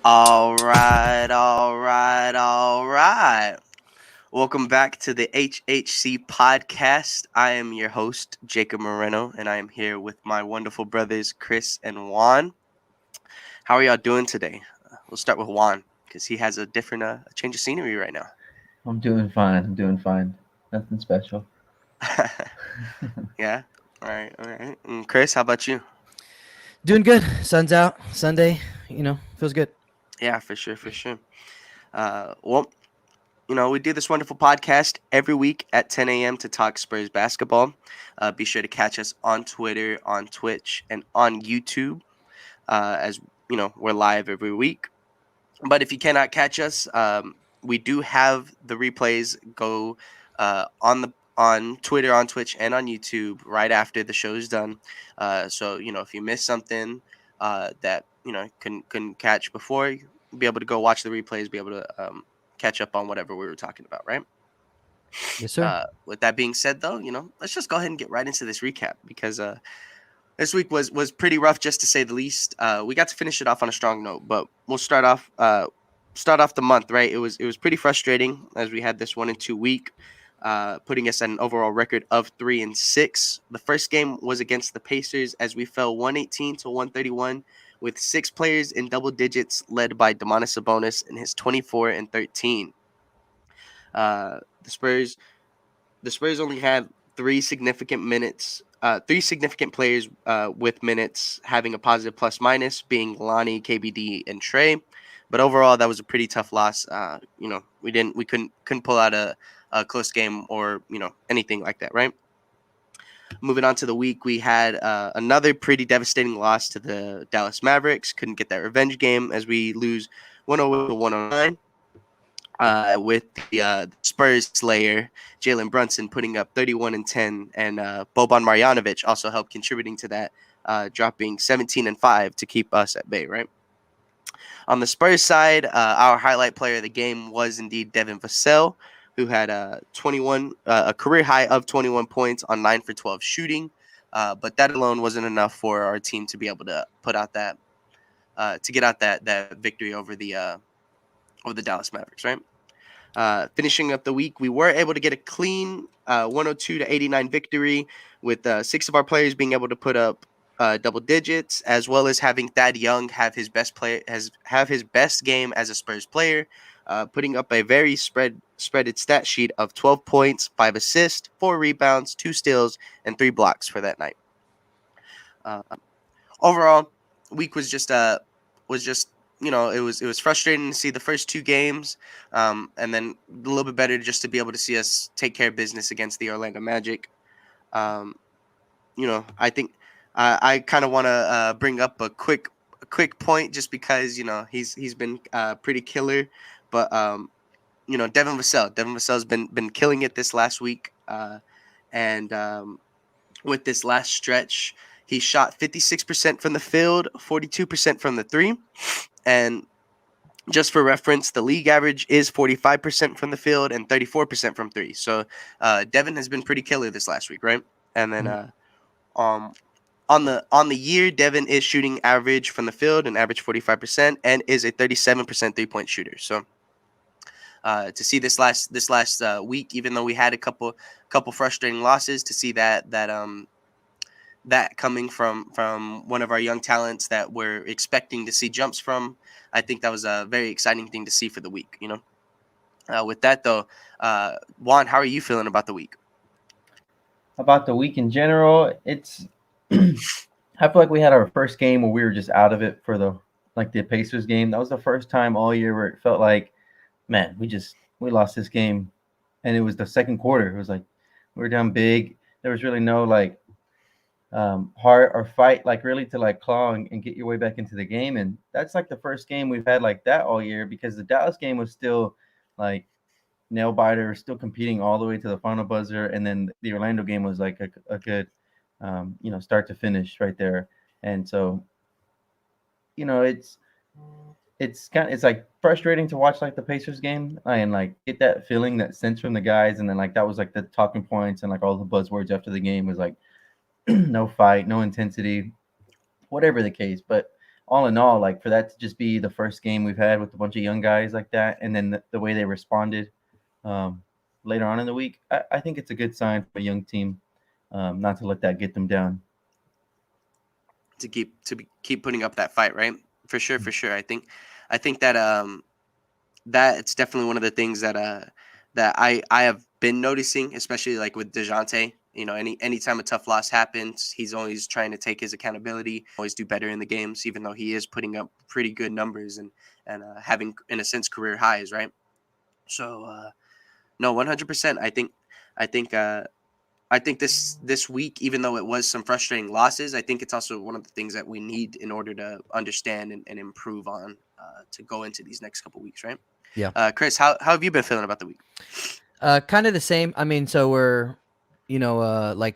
All right, all right, all right. Welcome back to the HHC podcast. I am your host, Jacob Moreno, and I am here with my wonderful brothers, Chris and Juan. How are y'all doing today? We'll start with Juan because he has a different a change of scenery right now. I'm doing fine. I'm doing fine. Nothing special. Yeah, all right, all right. And Chris, how about you? Doing good. Sun's out. Sunday. Feels good. Yeah, for sure, for sure. Well, we do this wonderful podcast every week at 10 a.m. to talk Spurs basketball. Be sure to catch us on Twitter, on Twitch, and on YouTube. As we're live every week. But if you cannot catch us, we do have the replays go on Twitter, on Twitch, and on YouTube right after the show is done. So if you missed something that couldn't catch before, you'll be able to go watch the replays, be able to catch up on whatever we were talking about, right? Yes, sir. With that being said, though, let's just go ahead and get right into this recap because this week was pretty rough, just to say the least. We got to finish it off on a strong note, but we'll start off the month, right? It was pretty frustrating as we had this 1-2 week, putting us at an overall record of 3-6. The first game was against the Pacers as we fell 118 to 131 with 6 players in double digits, led by Domantas Sabonis in his 24 and 13. The Spurs only had three significant players with minutes having a positive plus minus, being Lonnie, KBD, and Trey. But overall, that was a pretty tough loss. We couldn't pull out a close game or anything like that, right? Moving on to the week, we had another pretty devastating loss to the Dallas Mavericks. Couldn't get that revenge game as we lose 108 to 109. With the Spurs slayer, Jalen Brunson, putting up 31 and 10, and Boban Marjanovic also helped contributing to that, dropping 17 and 5 to keep us at bay, right? On the Spurs side, our highlight player of the game was indeed Devin Vassell, who had a career high of 21 points on 9 for 12 shooting, but that alone wasn't enough for our team to be able to put out that to get out that victory over the Dallas Mavericks, right? Finishing up the week, we were able to get a clean 102 to 89 victory with 6 of our players being able to put up double digits, as well as having Thad Young have his best game as a Spurs player, putting up a very spreaded stat sheet of 12 points, 5 assists, 4 rebounds, 2 steals, and 3 blocks for that night. Overall, week was just it was frustrating to see the first 2 games, and then a little bit better just to be able to see us take care of business against the Orlando Magic. I think I kind of want to bring up a quick point just because he's been pretty killer, but Devin Vassell's been killing it this last week, and with this last stretch, he shot 56% from the field, 42% from the 3. And just for reference, the league average is 45% from the field and 34% from 3. So Devin has been pretty killer this last week, right? And then on the year, Devin is shooting average from the field and average 45% and is a 37% 3-point shooter. So to see this last week, even though we had a couple frustrating losses, to see that coming from one of our young talents that we're expecting to see jumps from, I think that was a very exciting thing to see for the week. With that though, Juan, how are you feeling about the week? About the week in general, it's I feel like we had our first game where we were just out of it for the Pacers game. That was the first time all year where it felt like, man, we lost this game, and it was the second quarter. It was like we were down big. There was really no heart or fight really to claw and get your way back into the game. And that's the first game we've had like that all year, because the Dallas game was still nail biter, still competing all the way to the final buzzer, and then the Orlando game was a good start to finish right there. And so it's frustrating to watch the Pacers game and get that feeling, that sense from the guys, and then that was the talking points and all the buzzwords after the game was no fight, no intensity, whatever the case. But all in all, like for that to just be the first game we've had with a bunch of young guys like that, and then the way they responded later on in the week, I think it's a good sign for a young team, not to let that get them down. To keep putting up that fight, right? For sure. I think that that it's definitely one of the things that that I have been noticing, especially like with DeJounte. You know, anytime a tough loss happens, he's always trying to take his accountability, always do better in the games, even though he is putting up pretty good numbers and having, in a sense, career highs, right? So no, 100%. I think I think this week, even though it was some frustrating losses, I think it's also one of the things that we need in order to understand and improve on to go into these next couple weeks, right? Yeah. Chris, how have you been feeling about the week? Kind of the same. I mean, so we're, like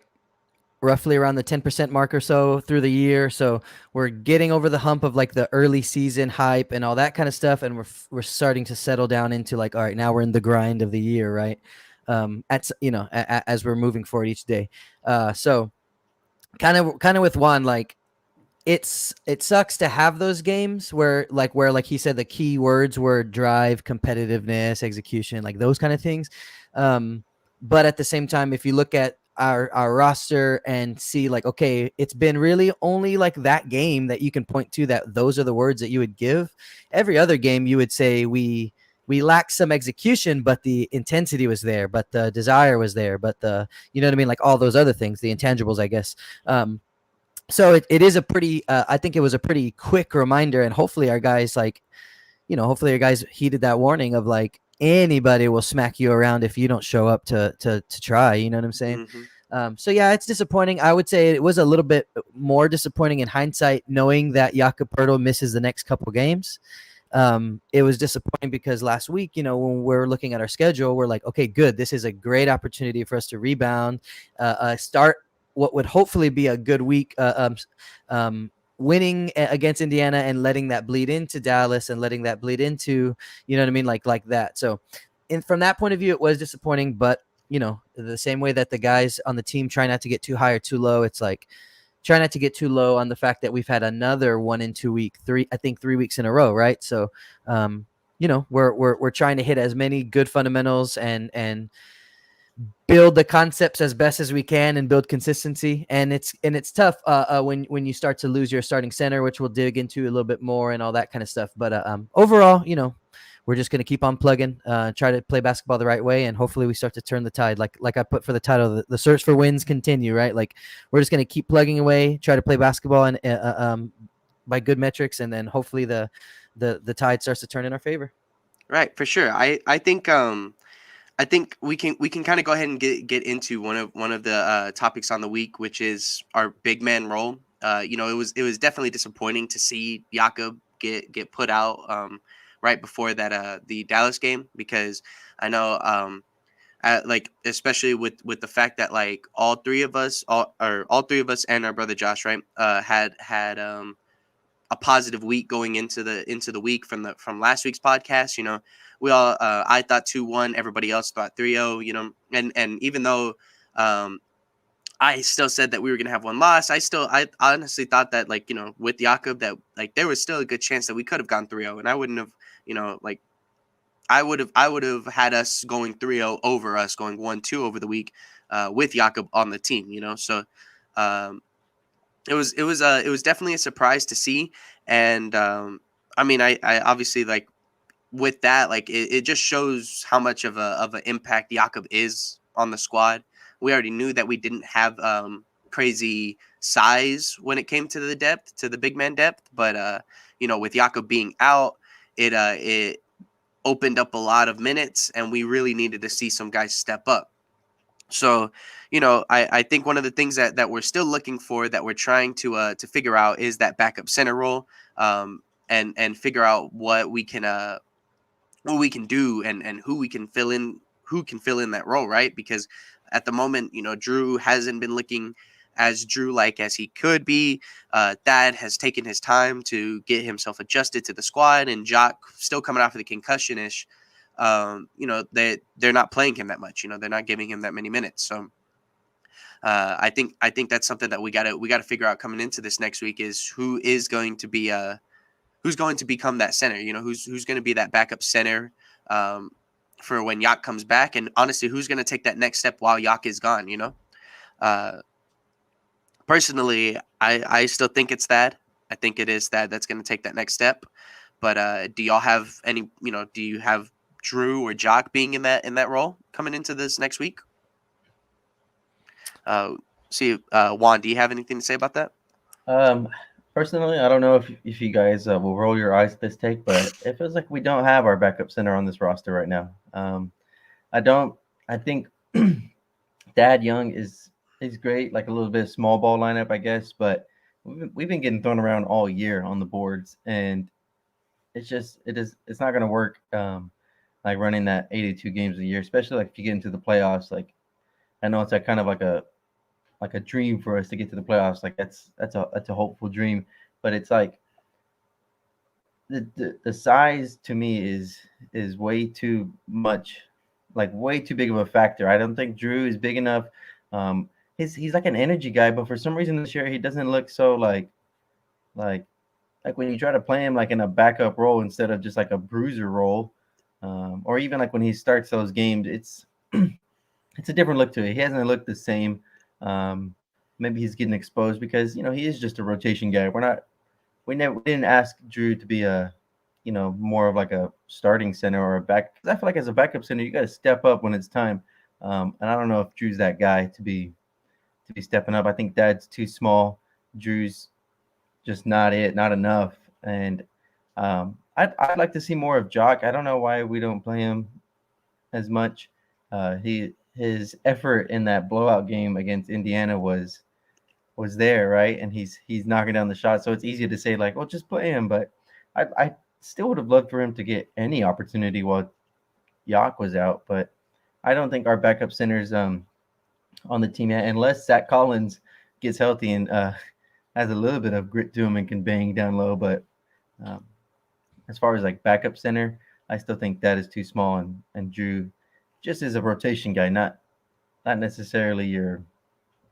roughly around the 10% mark or so through the year. So we're getting over the hump of like the early season hype and all that kind of stuff. And we're starting to settle down into like, all right, now we're in the grind of the year, right? As we're moving forward each day. So kind of with Juan, like it sucks to have those games where like he said, the key words were drive, competitiveness, execution, like those kind of things. But at the same time, if you look at our roster and see like, okay, it's been really only like that game that you can point to that those are the words that you would give. Every other game you would say we lack some execution, but the intensity was there, but the desire was there, but you know what I mean? Like all those other things, the intangibles, I guess. So it is a pretty, I think it was a pretty quick reminder, and hopefully our guys hopefully your guys heeded that warning of like anybody will smack you around if you don't show up to try. You know what I'm saying? Mm-hmm. So yeah, it's disappointing. I would say it was a little bit more disappointing in hindsight, knowing that Jakob Poeltl misses the next couple games. It was disappointing because last week, when we're looking at our schedule, we're like, okay, good. This is a great opportunity for us to rebound, start what would hopefully be a good week, winning against Indiana and letting that bleed into Dallas and letting that bleed into, you know what I mean? Like that. So from that point of view, it was disappointing, but the same way that the guys on the team try not to get too high or too low, it's like try not to get too low on the fact that we've had another 1 and 2 week, 3 weeks in a row. Right. So, we're trying to hit as many good fundamentals and build the concepts as best as we can and build consistency. And it's tough when you start to lose your starting center, which we'll dig into a little bit more and all that kind of stuff. But overall, we're just going to keep on plugging, try to play basketball the right way, and hopefully we start to turn the tide. Like I put for the title, the search for wins continue, right? Like we're just going to keep plugging away, try to play basketball and by good metrics, and then hopefully the tide starts to turn in our favor. Right, for sure. I think we can kind of go ahead and get into one of the topics on the week, which is our big man role. It was definitely disappointing to see Jakob get put out right before that the Dallas game, because I know like especially with the fact that like all three of us and our brother Josh, right, had a positive week going into the week from last week's podcast. We all I thought 2-1, everybody else thought 3-0. And even though I still said that we were gonna have one loss, I honestly thought that like with Jakob that like there was still a good chance that we could have gone 3-0, and I wouldn't have like I would have had us going 3-0 over us going 1-2 over the week with Jakob on the team. So. It was definitely a surprise to see, and I mean, I obviously like with that, like it just shows how much of an impact Jakob is on the squad. We already knew that we didn't have crazy size when it came to the big man depth, but with Jakob being out, it opened up a lot of minutes, and we really needed to see some guys step up. So, I think one of the things that we're still looking for, that we're trying to figure out, is that backup center role, and figure out what we can do and who can fill in that role, right? Because at the moment, Drew hasn't been looking as Drew-like as he could be. Thad has taken his time to get himself adjusted to the squad, and Jock still coming off of the concussion ish. They're not playing him that much. They're not giving him that many minutes. So I think that's something that we gotta figure out coming into this next week, is who is going to be who's going to become that center. Who's going to be that backup center for when Yak comes back, and honestly, who's going to take that next step while Yak is gone. Uh, Personally, I still think it's Thad. I think it is Thad that's going to take that next step. But do y'all have any? Do you have Drew or Jock being in that role coming into this next week? Juan, do you have anything to say about that? Personally, I don't know if you guys will roll your eyes at this take, but it feels like we don't have our backup center on this roster right now. I think Dad Young is great, like a little bit of small ball lineup, I guess, but we've been getting thrown around all year on the boards, and it's not going to work. Like running that 82 games a year, especially like if you get into the playoffs. Like I know it's like kind of like a dream for us to get to the playoffs. Like that's a hopeful dream, but it's like the size to me is way too much, like way too big of a factor. I don't think Drew is big enough. He's like an energy guy, but for some reason this year he doesn't look so like when you try to play him like in a backup role instead of just like a bruiser role, or even like when he starts those games, it's a different look to it. He hasn't looked the same. Maybe he's getting exposed because he is just a rotation guy. We didn't ask Drew to be a more of like a starting center or a back. Because I feel like as a backup center, you got to step up when it's time. And I don't know if Drew's that guy to be stepping up. I think Dad's too small. Drew's just not enough. And I'd like to see more of Jock. I don't know why we don't play him as much. His effort in that blowout game against Indiana was there, right? And he's knocking down the shot. So it's easy to say like, well, just play him. But I still would have loved for him to get any opportunity while Yak was out. But I don't think our backup center's on the team yet, unless Zach Collins gets healthy and has a little bit of grit to him and can bang down low. But as far as like backup center, I still think that is too small, and Drew just is a rotation guy, not necessarily your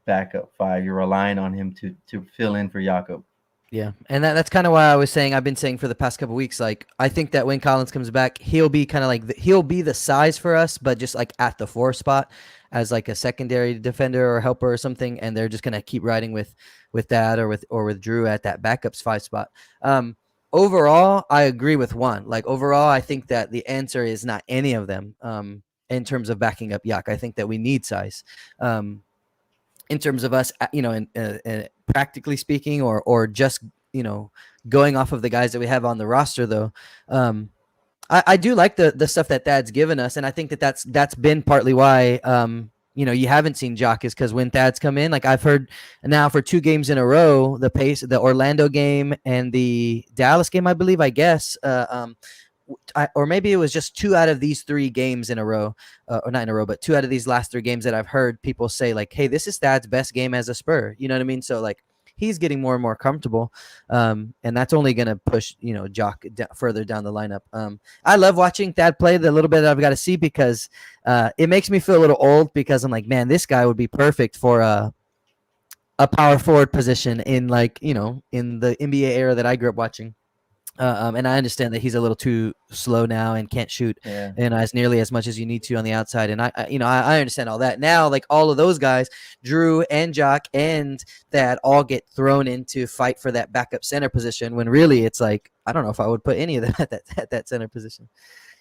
backup five. You're relying on him to fill in for Jakob. Yeah, and that's kind of why I've been saying for the past couple of weeks, like I think that when Collins comes back, he'll be kind of like he'll be the size for us, but just like at the 4 spot as like a secondary defender or helper or something, and they're just gonna keep riding with that or with Drew at that backups 5 spot. Overall, I agree with Juan. Like overall, I think that the answer is not any of them. In terms of backing up Yak, I think that we need size. In terms of us, in practically speaking, or just going off of the guys that we have on the roster, though, I do like the stuff that Thad's given us, and I think that's been partly why you haven't seen Jock, is because when Thad's come in, like I've heard now for 2 games in a row, the Orlando game and the Dallas game, I believe, or maybe it was just 2 out of these 3 games in a row, or not in a row, but 2 out of these last 3 games that I've heard people say like, hey, this is Thad's best game as a Spur. You know what I mean? So like he's getting more and more comfortable. And that's only going to push, Jock further down the lineup. I love watching Thad play the little bit that I've got to see, because it makes me feel a little old, because I'm like, man, this guy would be perfect for a power forward position in in the NBA era that I grew up watching. And I understand that he's a little too slow now and can't shoot as nearly as much as you need to on the outside. And I understand all that. Now, like all of those guys, Drew and Jock and that all get thrown into fight for that backup center position, when really it's like, I don't know if I would put any of them at that center position,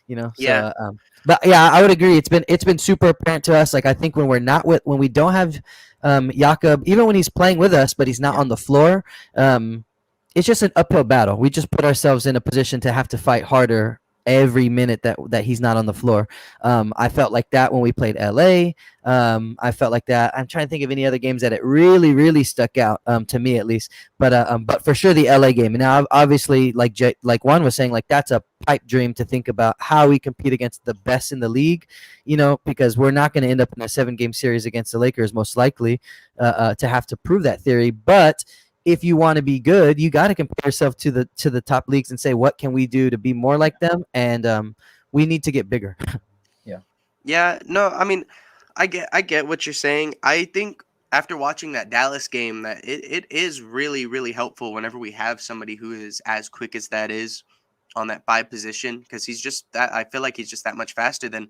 Yeah. So, but yeah, I would agree. It's been super apparent to us. Like I think when we don't have Jakob, even when he's playing with us, but he's not on the floor, it's just an uphill battle. We just put ourselves in a position to have to fight harder every minute that he's not on the floor. I felt like that when we played LA. I felt like that. I'm trying to think of any other games that it really, really stuck out to me at least. But for sure the LA game. And now obviously like Juan was saying, like that's a pipe dream to think about how we compete against the best in the league, because we're not going to end up in a 7-game series against the Lakers most likely to have to prove that theory. But if you want to be good, you got to compare yourself to the top leagues and say, what can we do to be more like them? And we need to get bigger. Yeah. No, I mean, I get what you're saying. I think after watching that Dallas game, that it is really, really helpful whenever we have somebody who is as quick as that is on that 5 position, because he's just that. I feel like he's just that much faster than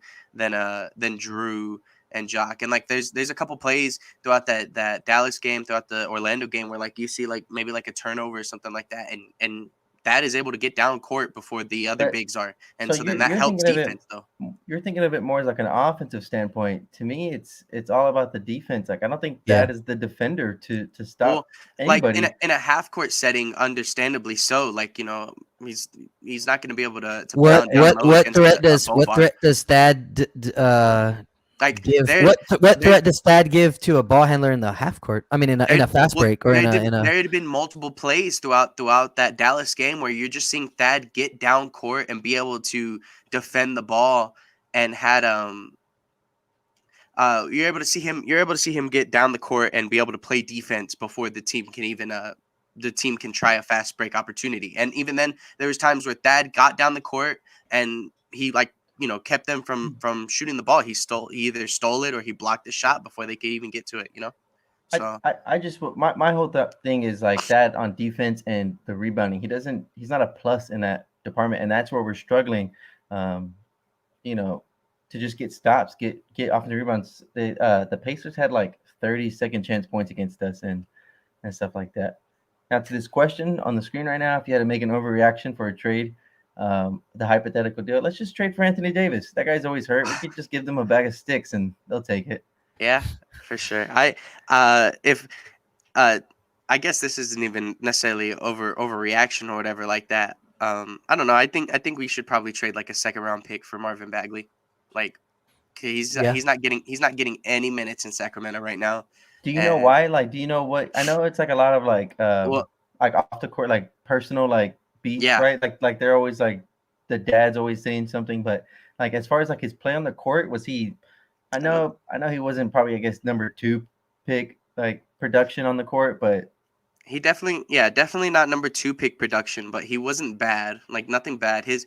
Drew and Jock. And like there's a couple plays throughout that Dallas game, throughout the Orlando game, where like you see like maybe like a turnover or something like that, and that is able to get down court before the other But bigs are, and so so then that you're helps thinking of it. defense though. You're thinking of it more as like an offensive standpoint. To me, it's all about the defense. Like I don't think Yeah. that is the defender to stop Well, like anybody. in a half court setting, understandably so. Like he's not going to be able to play What on down what low what against threat a does Boban. Thad Like give? there, What there, threat does Thad give to a ball handler in the half court? I mean, in a fast well, break or in a there had been multiple plays throughout that Dallas game where you're just seeing Thad get down court and be able to defend the ball, and had you're able to see him get down the court and be able to play defense before the team can try a fast break opportunity. And even then there was times where Thad got down the court and he kept them from shooting the ball. He either stole it or he blocked the shot before they could even get to it, So I just my whole thing is like that on defense and the rebounding. He's not a plus in that department, and that's where we're struggling. You know, to just get stops, get offensive rebounds. The Pacers had like 30 second chance points against us and stuff like that. Now to this question on the screen right now, if you had to make an overreaction for a trade, the hypothetical deal, let's just trade for Anthony Davis. That guy's always hurt. We could just give them a bag of sticks and they'll take it. yeah, for sure. If I guess this isn't even necessarily overreaction or whatever like that. I don't know. I think we should probably trade like a second round pick for Marvin Bagley. Like he's Yeah. he's not getting any minutes in Sacramento right now. Do you know And why? Like, do you know what? I know it's like a lot of well, like off the court, like personal, like beef, yeah, right? Like they're always like the dad's always saying something, but like as far as like his play on the court, was he? I know he wasn't probably I guess number 2 pick like production on the court, but he definitely not number 2 pick production, but he wasn't bad. Like nothing bad. His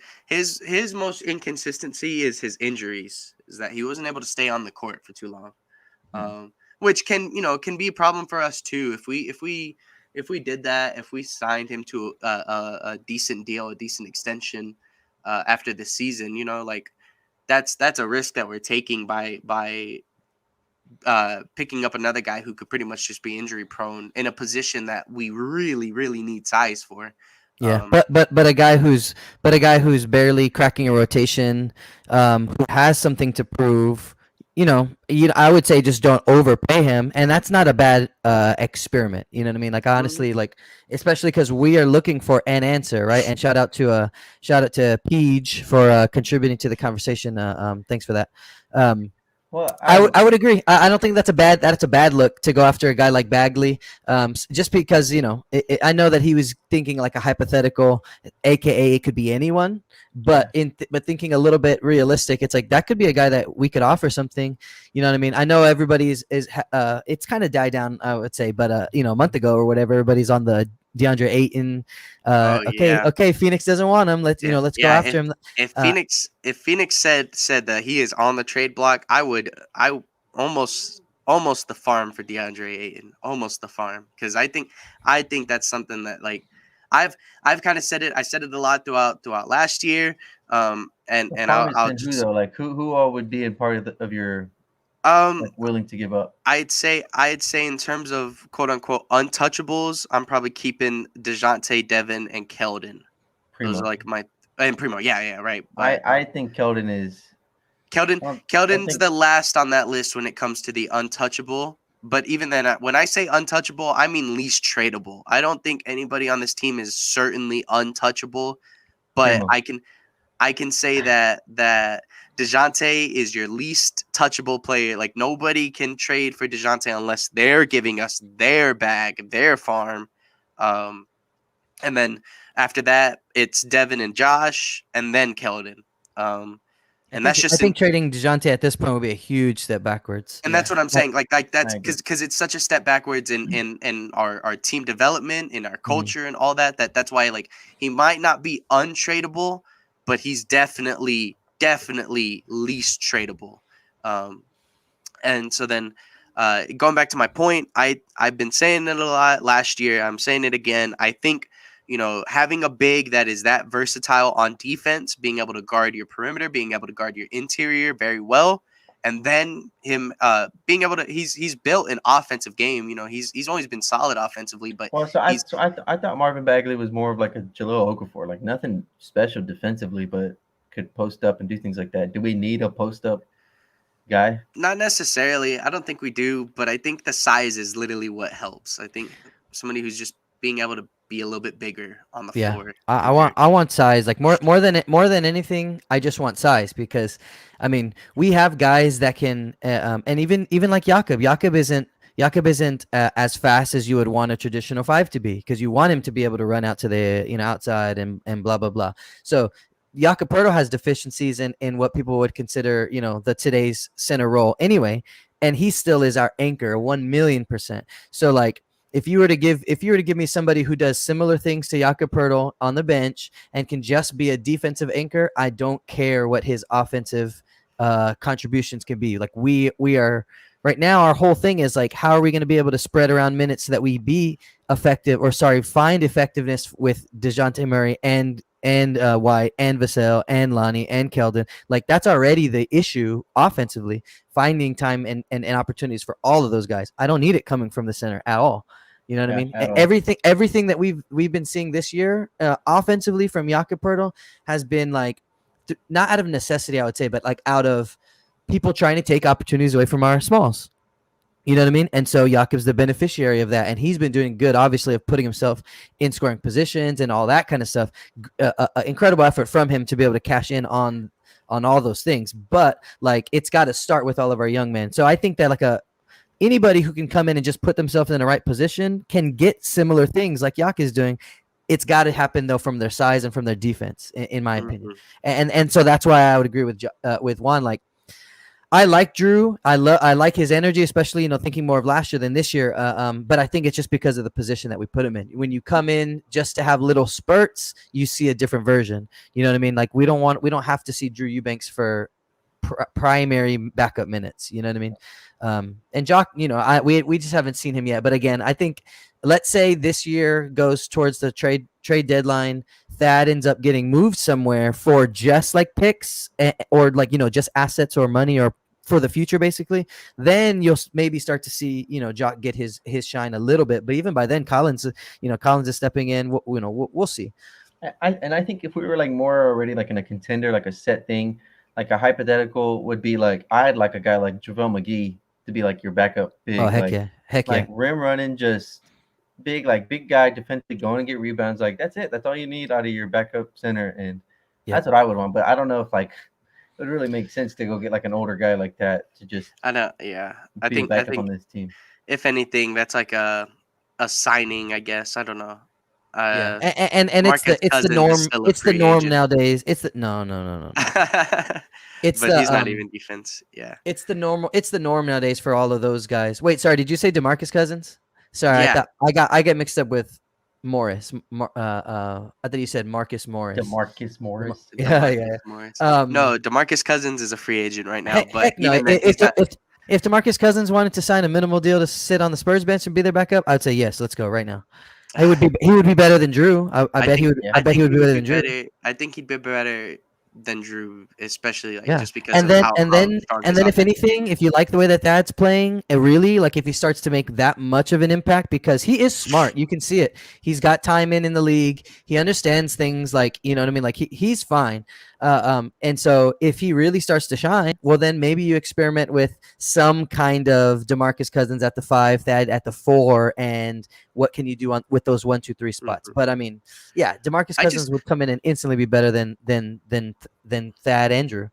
most inconsistency is his injuries. Is that he wasn't able to stay on the court for too long. Which can be a problem for us too. If we did that, if we signed him to a decent deal, a decent extension after the season, like that's a risk that we're taking by picking up another guy who could pretty much just be injury prone in a position that we really, really need size for. Yeah, but a guy who's barely cracking a rotation, who has something to prove. I would say just don't overpay him, and that's not a bad experiment. You know what I mean? Like honestly, like especially because we are looking for an answer, right? And shout out to Peach for contributing to the conversation. Thanks for that. well, I would agree. I don't think that's a bad look to go after a guy like Bagley, just because I know that he was thinking like a hypothetical, aka it could be anyone. But but thinking a little bit realistic, it's like that could be a guy that we could offer something. You know what I mean? I know everybody is it's kind of died down, I would say, but a month ago or whatever, everybody's on the DeAndre Ayton. Okay, Phoenix doesn't want him. Let's go after him. If Phoenix said that he is on the trade block, I almost the farm for DeAndre Ayton, almost the farm, because I think that's something that like I've kind of said it. I said it a lot throughout last year. And I'll who just though? Like who all would be a part of your um willing to give up? I'd say in terms of quote unquote untouchables, I'm probably keeping DeJounte, Devin, and Keldon. Primo. Those are like my and Primo. Yeah, right. But I think Keldon is. Keldon's the last on that list when it comes to the untouchable. But even then, when I say untouchable, I mean least tradable. I don't think anybody on this team is certainly untouchable, but Primo. I can say that DeJounte is your least touchable player. Like nobody can trade for DeJounte unless they're giving us their bag, their farm. And then after that, it's Devin and Josh, and then Keldon. And that's just I think trading DeJounte at this point would be a huge step backwards. and that's what I'm saying. Like that's because it's such a step backwards in our team development, in our culture, and all that. That's why like he might not be untradeable, but he's definitely least tradable. And so then going back to my point, I've been saying it a lot last year. I'm saying it again. I think, having a big that is that versatile on defense, being able to guard your perimeter, being able to guard your interior very well, and then him being able to he's built an offensive game. He's always been solid offensively, but Well, so he's I thought Marvin Bagley was more of like a Jahlil Okafor, like nothing special defensively, but could post up and do things like that. Do we need a post up guy? not necessarily. I don't think we do, but I think the size is literally what helps. I think somebody who's just being able to be a little bit bigger on the Yeah, floor. I want size, like more than anything. I just want size because, I mean, we have guys that can, and even like Jakob. Jakob isn't as fast as you would want a traditional five to be, because you want him to be able to run out to the outside and blah blah blah. So Jakob Poeltl has deficiencies in what people would consider the today's center role anyway, and he still is our anchor 1,000,000%. So like, if you were to give me somebody who does similar things to Jakob Poeltl on the bench and can just be a defensive anchor, I don't care what his offensive contributions can be. Like, we are right now, our whole thing is like, how are we going to be able to spread around minutes so that we find effectiveness with DeJounte Murray and White and Vassell and Lonnie and Keldon. Like, that's already the issue offensively, finding time and opportunities for all of those guys. I don't need it coming from the center at all. You know what I mean? Everything that we've been seeing this year offensively from Jakob Poeltl has been like, not out of necessity, I would say, but like out of people trying to take opportunities away from our smalls. You know what I mean? And so Jakob's the beneficiary of that, and he's been doing good, obviously, of putting himself in scoring positions and all that kind of stuff. Incredible effort from him to be able to cash in on all those things. But like, it's got to start with all of our young men. So I think that like anybody who can come in and just put themselves in the right position can get similar things like Jakob is doing. It's got to happen though from their size and from their defense, in my opinion. And so that's why I would agree with Juan. Like, I like Drew. I like his energy, especially thinking more of last year than this year. But I think it's just because of the position that we put him in. When you come in just to have little spurts, you see a different version. You know what I mean? Like, we don't have to see Drew Eubanks for primary backup minutes. You know what I mean? And Jock, we just haven't seen him yet. But again, I think, let's say this year goes towards the trade deadline, Thad ends up getting moved somewhere for just like picks or like, just assets or money or for the future, basically, then you'll maybe start to see, Jock get his shine a little bit. But even by then, Collins is stepping in. We'll see. I think if we were like more already like in a contender, like a set thing, like a hypothetical would be like, I'd like a guy like JaVale McGee to be like your backup big. Oh, heck yeah. Yeah. Rim running, just big guy defensively, going and get rebounds. Like, that's it. That's all you need out of your backup center. And that's what I would want. But I don't know if like it would really make sense to go get like an older guy like that to just I know, yeah. I think on this team. If anything, that's like a signing, I guess. I don't know. Yeah, and it's the norm. It's the norm nowadays. It's the no. It's but he's not even defense. Yeah, it's the normal. It's the norm nowadays for all of those guys. Wait, sorry, did you say DeMarcus Cousins? Sorry, yeah. I get mixed up with Morris. I thought you said Marcus Morris. DeMarcus Morris. Yeah. Morris. No, DeMarcus Cousins is a free agent right now. But if DeMarcus Cousins wanted to sign a minimal deal to sit on the Spurs bench and be their backup, I'd say yes. Let's go right now. He would be better than Drew. I bet he would be better than Drew. I think he'd be better than Drew, especially just because. And then if anything, if you like the way that Thad's playing, really, like if he starts to make that much of an impact, because he is smart, you can see it. He's got time in the league. He understands things, like, you know what I mean. Like he's fine. And so if he really starts to shine, well, then maybe you experiment with some kind of DeMarcus Cousins at the 5, Thad at the 4, and what can you do with those 1, 2, 3 spots? But I mean, yeah, DeMarcus Cousins would come in and instantly be better than Thad and Drew.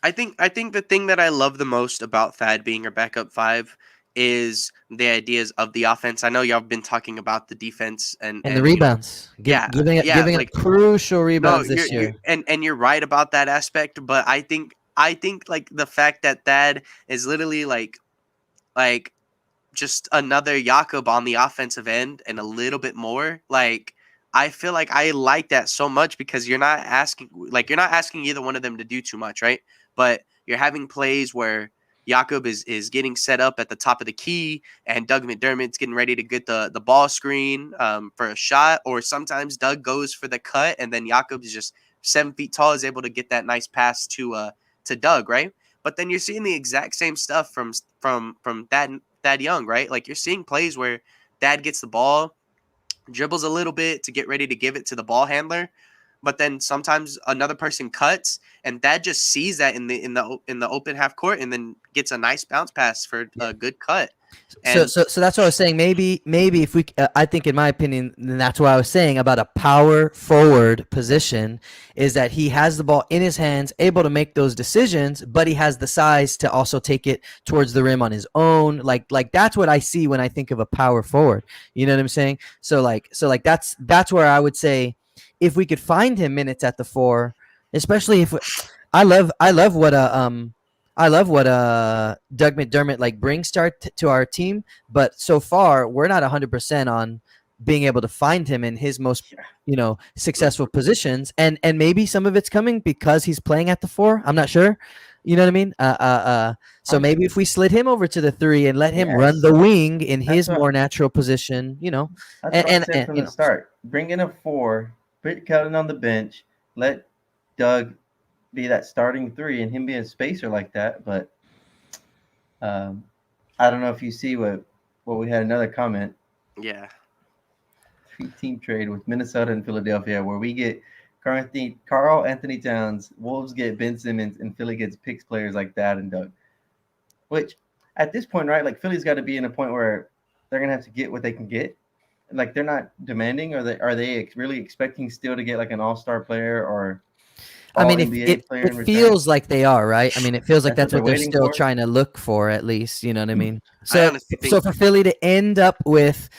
I think the thing that I love the most about Thad being our backup 5 is the ideas of the offense. I know y'all have been talking about the defense and the rebounds. Giving like crucial rebounds this year. And you're right about that aspect, but I think like the fact that Thad is literally like just another Jakob on the offensive end and a little bit more, like I feel like I like that so much, because you're not asking either one of them to do too much, right? But you're having plays where Jakob is getting set up at the top of the key, and Doug McDermott's getting ready to get the ball screen for a shot, or sometimes Doug goes for the cut, and then Jakob is just 7 feet tall, is able to get that nice pass to Doug, right? But then you're seeing the exact same stuff from Thad Young, right? Like you're seeing plays where Thad gets the ball, dribbles a little bit to get ready to give it to the ball handler, but then sometimes another person cuts, and Thad just sees that in the open half court, and then gets a nice bounce pass for a good cut. And So that's what I was saying. Maybe if we, I think in my opinion, and that's what I was saying about a power forward position, is that he has the ball in his hands, able to make those decisions, but he has the size to also take it towards the rim on his own. Like that's what I see when I think of a power forward. You know what I'm saying? So that's where I would say, if we could find him minutes at the 4, especially if I love what Doug McDermott like brings to our team, but so far we're not 100% on being able to find him in his most successful positions, and maybe some of it's coming because he's playing at the 4. I'm not sure. You know what I mean? So maybe if we slid him over to the 3 and let him run the wing in his more natural position, That's what I said from the start. Bring in a 4, put Keldon on the bench, let Doug be that starting 3 and him be a spacer like that. But I don't know if you see what we had another comment. Yeah. 3-team trade with Minnesota and Philadelphia, where we get Carl Anthony Towns, Wolves get Ben Simmons, and Philly gets picks players like that and Doug. Which at this point, right, like Philly's got to be in a point where they're gonna have to get what they can get. Like they're not demanding, or are they really expecting still to get like an all-star player or I mean, it feels like they are, right? I mean, it feels like that's what they're still trying to look for, at least. You know what I mean? So for Philly to end up with,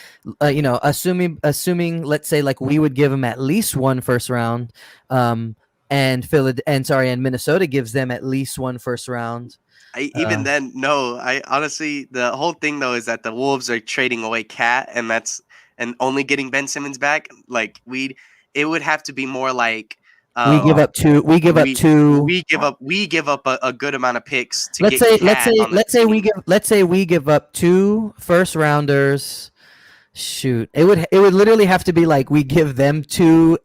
assuming, let's say, like we would give them at least 1 first round, and Minnesota gives them at least 1 first round. I honestly, the whole thing though is that the Wolves are trading away Cat, and only getting Ben Simmons back. Like it would have to be more like. We give up 2. We give up a good amount of picks to let's say we give up 2 first rounders. Shoot, it would literally have to be like we give them 2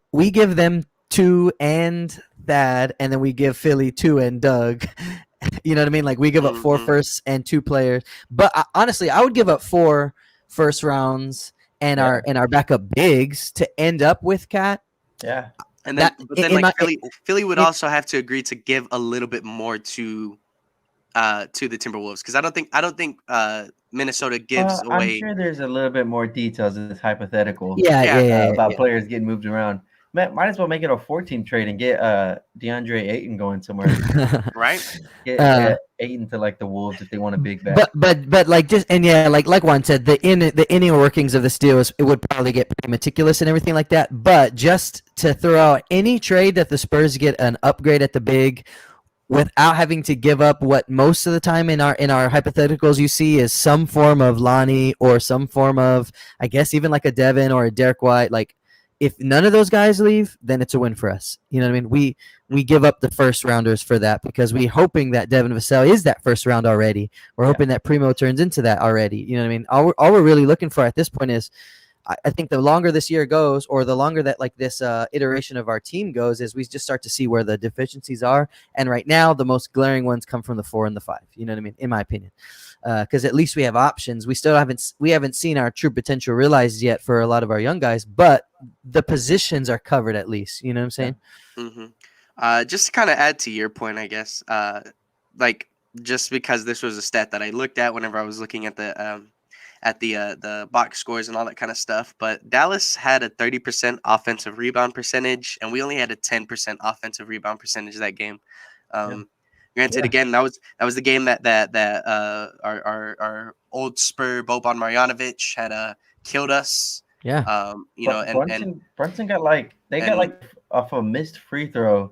and Thad, and then we give Philly 2 and Doug. You know what I mean? Like we give up 4 firsts and 2 players. But honestly, I would give up 4 first rounds and our backup bigs to end up with Cat. Yeah. And then, Philly would also have to agree to give a little bit more to the Timberwolves, because I don't think Minnesota gives away. I'm sure there's a little bit more details in this hypothetical. About players getting moved around. Might as well make it a 4-team trade and get DeAndre Ayton going somewhere. Right? Get Ayton to like the Wolves if they want a big back. But like just like Juan said, the inner workings of this deal it would probably get pretty meticulous and everything like that. But just to throw out any trade that the Spurs get an upgrade at the big without having to give up what most of the time in our hypotheticals you see is some form of Lonnie or some form of, I guess, even like a Devin or a Derek White. Like if none of those guys leave, then it's a win for us. You know what I mean? We give up the first rounders for that because we're hoping that Devin Vassell is that first round already. We're hoping that Primo turns into that already. You know what I mean? All we're really looking for at this point is, I think the longer this year goes, or the longer that like this iteration of our team goes, is we just start to see where the deficiencies are. And right now, the most glaring ones come from the 4 and the 5. You know what I mean? In my opinion, because at least we have options. We still haven't seen our true potential realized yet for a lot of our young guys, but the positions are covered at least. You know what I'm saying? Mm-hmm. Just to kind of add to your point, I guess, like just because this was a stat that I looked at whenever I was looking at the box scores and all that kind of stuff. But Dallas had a 30% offensive rebound percentage, and we only had a 10% offensive rebound percentage that game. Granted, again, that was the game that our old Spur Boban Marjanovic had killed us. Yeah. Brunson got got off a missed free throw,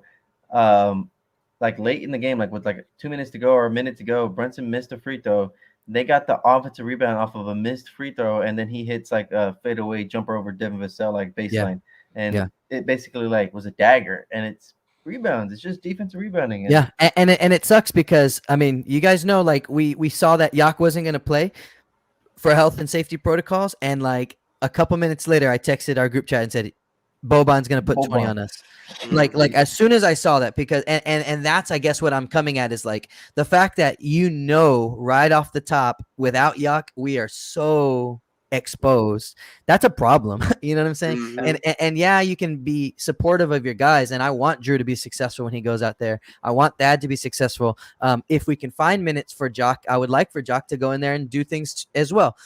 like late in the game, like with like 2 minutes to go or a minute to go. Brunson missed a free throw. They got the offensive rebound off of a missed free throw, and then he hits like a fadeaway jumper over Devin Vassell, like baseline, and it basically like was a dagger. And it's rebounds. It's just defensive rebounding. Yeah, and it sucks because I mean, you guys know, like we saw that Yak wasn't gonna play for health and safety protocols, and like a couple minutes later, I texted our group chat and said, Boban's gonna put 20 on us. Like as soon as I saw that, because and that's, I guess, what I'm coming at is like the fact that right off the top, without Yak, we are so exposed. That's a problem. You know what I'm saying? Mhm. And yeah, you can be supportive of your guys, and I want Drew to be successful when he goes out there. I want Thad to be successful. If we can find minutes for Jock, I would like for Jock to go in there and do things as well.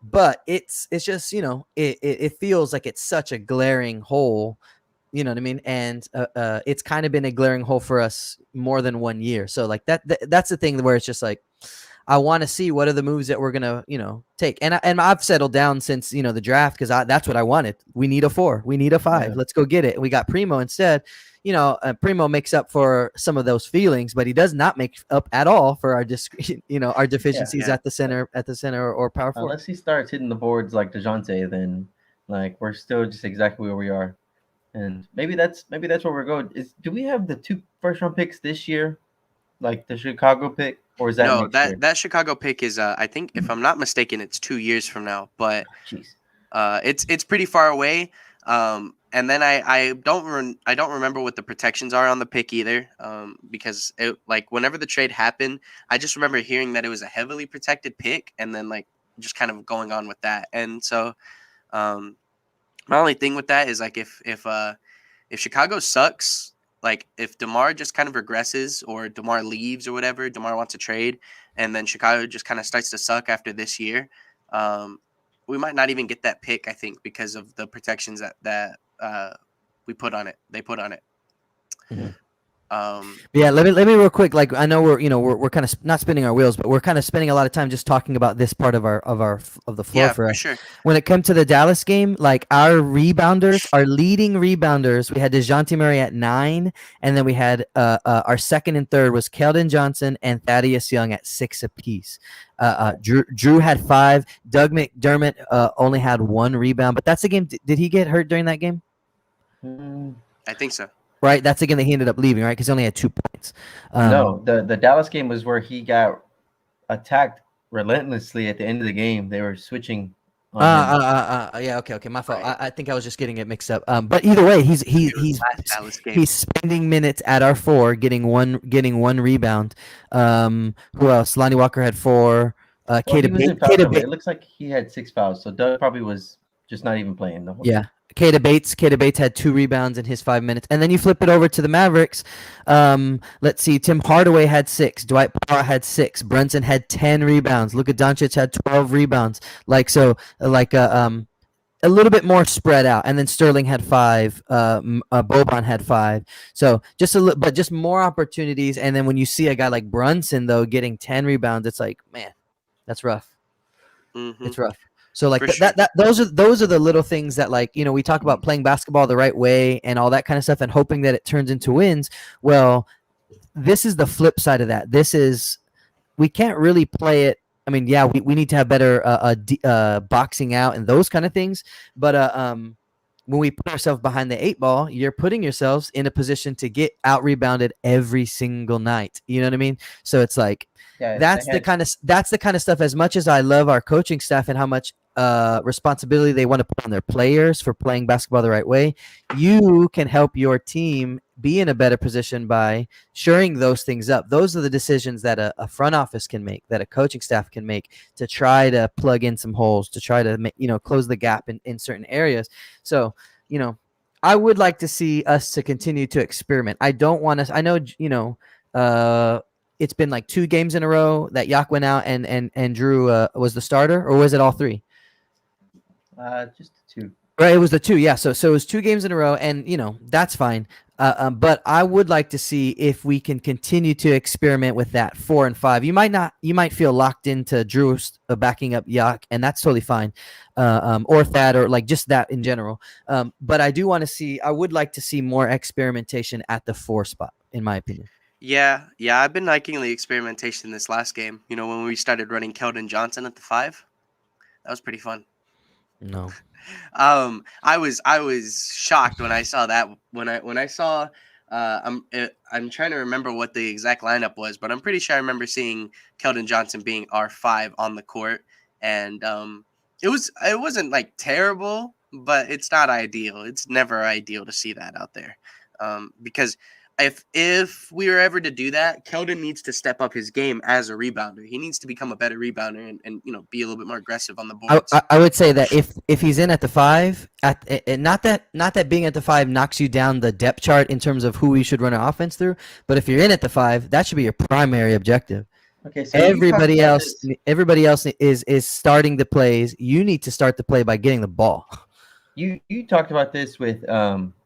But it's just, it feels like it's such a glaring hole. You know what I mean? And it's kind of been a glaring hole for us more than 1 year. So like that's the thing where it's just like, I want to see what are the moves that we're gonna, take. And I've settled down since the draft, because that's what I wanted. We need a 4, we need a 5. Yeah. Let's go get it. We got Primo instead. Primo makes up for some of those feelings, but he does not make up at all for our our deficiencies Yeah. at the center or power forward. Unless he starts hitting the boards like DeJounte, then like we're still just exactly where we are. And maybe that's where we're going. Do we have the 2 first-round picks this year, like the Chicago pick, or is that No, next year? that Chicago pick is I think, if I'm not mistaken, it's 2 years from now, but Jeez. it's pretty far away. And then I don't remember what the protections are on the pick either. Because it, like, whenever the trade happened, I just remember hearing that it was a heavily protected pick, and then like just kind of going on with that. And so, my only thing with that is like if Chicago sucks, like if DeMar just kind of regresses, or DeMar leaves or whatever, DeMar wants to trade, and then Chicago just kind of starts to suck after this year, we might not even get that pick, I think, because of the protections that we put on it. They put on it. Mhm. Yeah, let me real quick. Like, I know we're kind of not spinning our wheels, but we're kind of spending a lot of time just talking about this part of the floor Yeah, for for us. sure. When it comes to the Dallas game, like our rebounders, our leading rebounders, we had DeJounte Murray at 9, and then we had our second and third was Keldon Johnson and Thaddeus Young at 6 apiece. Drew had 5. Doug McDermott only had 1 rebound, but that's the game. Did he get hurt during that game? I think so. Right, that's the game that he ended up leaving, right? Because he only had 2 points. No, the Dallas game was where he got attacked relentlessly at the end of the game. They were switching on him. Yeah, okay, my fault. Right. I think I was just getting it mixed up. But either way, he's Last Dallas game. he's spending minutes at our 4, getting one rebound. Who else? Lonnie Walker had 4. Well, he was in foul trouble. It looks like he had 6 fouls, so Doug probably was just not even playing the whole Yeah. Keita Bates had 2 rebounds in his 5 minutes. And then you flip it over to the Mavericks. Let's see. Tim Hardaway had 6. Dwight Powell had 6. Brunson had 10 rebounds. Luka Doncic had 12 rebounds. A little bit more spread out. And then Sterling had 5. Boban had 5. So just more opportunities. And then when you see a guy like Brunson, though, getting 10 rebounds, it's like, man, that's rough. Mm-hmm. It's rough. So like sure. those are the little things that, like, we talk about playing basketball the right way and all that kind of stuff and hoping that it turns into wins. Well, this is the flip side of that. We can't really play it. I mean, yeah, we need to have better boxing out and those kind of things. But when we put ourselves behind the 8 ball, you're putting yourselves in a position to get out rebounded every single night. You know what I mean? So it's like, that's the kind of stuff. As much as I love our coaching staff and how much responsibility they want to put on their players for playing basketball the right way, you can help your team be in a better position by shoring those things up. Those are the decisions that a front office can make, that a coaching staff can make, to try to plug in some holes, to try to close the gap in certain areas. So I would like to see us to continue to experiment. I don't want to. I know it's been like 2 games in a row that Yak went out and Drew was the starter, or was it all 3? Just 2. Right, it was the 2, yeah. So it was 2 games in a row, and that's fine. But I would like to see if we can continue to experiment with that 4 and 5. You might feel locked into Drew backing up Yak, and that's totally fine. Or Thad, or like just that in general. But I would like to see more experimentation at the 4 spot, in my opinion. Yeah, I've been liking the experimentation this last game. When we started running Keldon Johnson at the 5, that was pretty fun. No. I was shocked when I saw that. When I saw I'm trying to remember what the exact lineup was, but I'm pretty sure I remember seeing Keldon Johnson being our 5 on the court, and it wasn't like terrible, but it's not ideal. It's never ideal to see that out there, because if we were ever to do that, Keldon needs to step up his game as a rebounder. He needs to become a better rebounder and be a little bit more aggressive on the boards. I would say that if he's in at the 5, not that being at the 5 knocks you down the depth chart in terms of who we should run our offense through, but if you're in at the 5, that should be your primary objective. Okay, so everybody else is starting the plays. You need to start the play by getting the ball. You talked about this with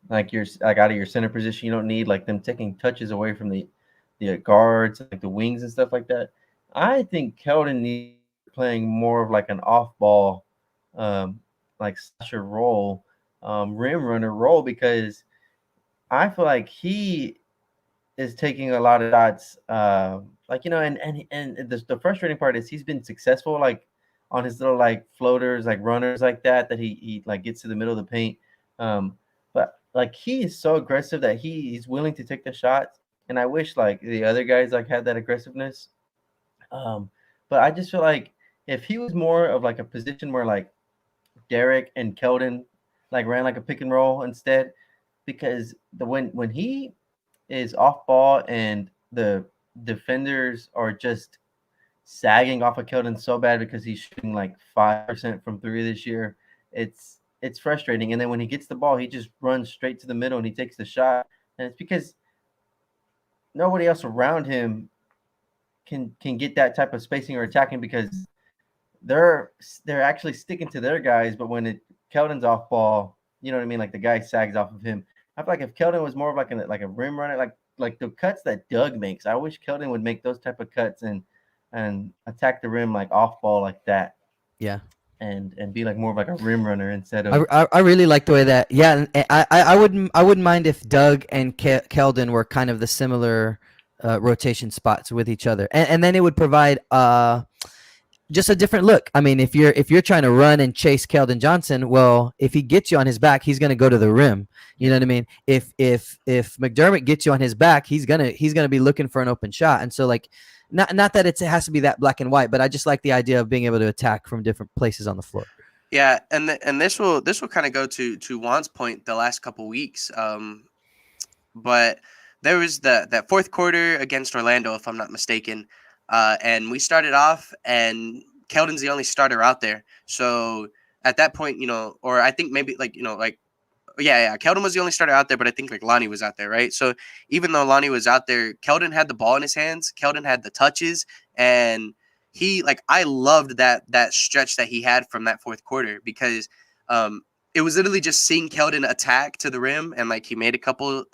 like out of your center position. You don't need like them taking touches away from the guards, like the wings and stuff like that. I think Keldon needs playing more of like an off-ball, like slasher role, rim runner role, because I feel like he is taking a lot of shots. Like, and the frustrating part is he's been successful like on his little like floaters, like runners like that he like gets to the middle of the paint. But like he is so aggressive that he's willing to take the shots, and I wish like the other guys like had that aggressiveness. But I just feel like if he was more of like a position where like Derek and Keldon like ran like a pick and roll instead, because when he is off ball and the defenders are just sagging off of Keldon so bad because he's shooting like 5% from 3 this year, it's frustrating. And then when he gets the ball, he just runs straight to the middle and he takes the shot, and it's because nobody else around him can get that type of spacing or attacking, because they're actually sticking to their guys. But when Keldon's off ball, you know what I mean? Like the guy sags off of him. I feel like if Keldon was more of like a rim runner, like the cuts that Doug makes, I wish Keldon would make those type of cuts and attack the rim like off ball like that. Yeah. And be like more of like a rim runner instead of. I really like the way that. Yeah, and I wouldn't mind if Doug and Keldon were kind of the similar rotation spots with each other, and then it would provide just a different look. I mean, if you're trying to run and chase Keldon Johnson, well, if he gets you on his back, he's going to go to the rim. You know what I mean? If McDermott gets you on his back, he's gonna be looking for an open shot. And so like, not that it has to be that black and white, but I just like the idea of being able to attack from different places on the floor. Yeah, and this will kind of go to Juan's point the last couple weeks. But there was that fourth quarter against Orlando, if I'm not mistaken. And we started off, and Keldon's the only starter out there. So at that point, or I think maybe Keldon was the only starter out there, but I think like Lonnie was out there, right? So even though Lonnie was out there, Keldon had the ball in his hands. Keldon had the touches, and I loved that stretch that he had from that fourth quarter, because it was literally just seeing Keldon attack to the rim, and like he made a couple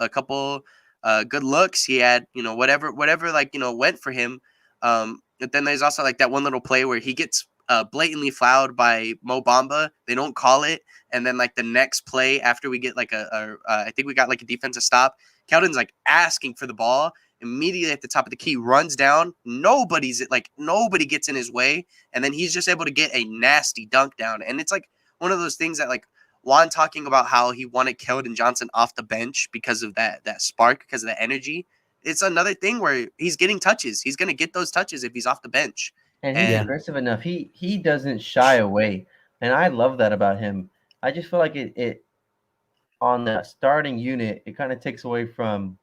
good looks. He had whatever went for him. But then there's also like that one little play where he gets blatantly fouled by Mo Bamba. They don't call it, and then like the next play after we get like I think we got like a defensive stop, Keldon's like asking for the ball. Immediately at the top of the key, runs down. Nobody gets in his way, and then he's just able to get a nasty dunk down. And it's like one of those things that like Juan talking about how he wanted Keldon Johnson off the bench because of that spark, because of the energy. It's another thing where he's getting touches. He's going to get those touches if he's off the bench. And he's aggressive enough. He doesn't shy away, and I love that about him. I just feel like it on the starting unit, it kind of takes away from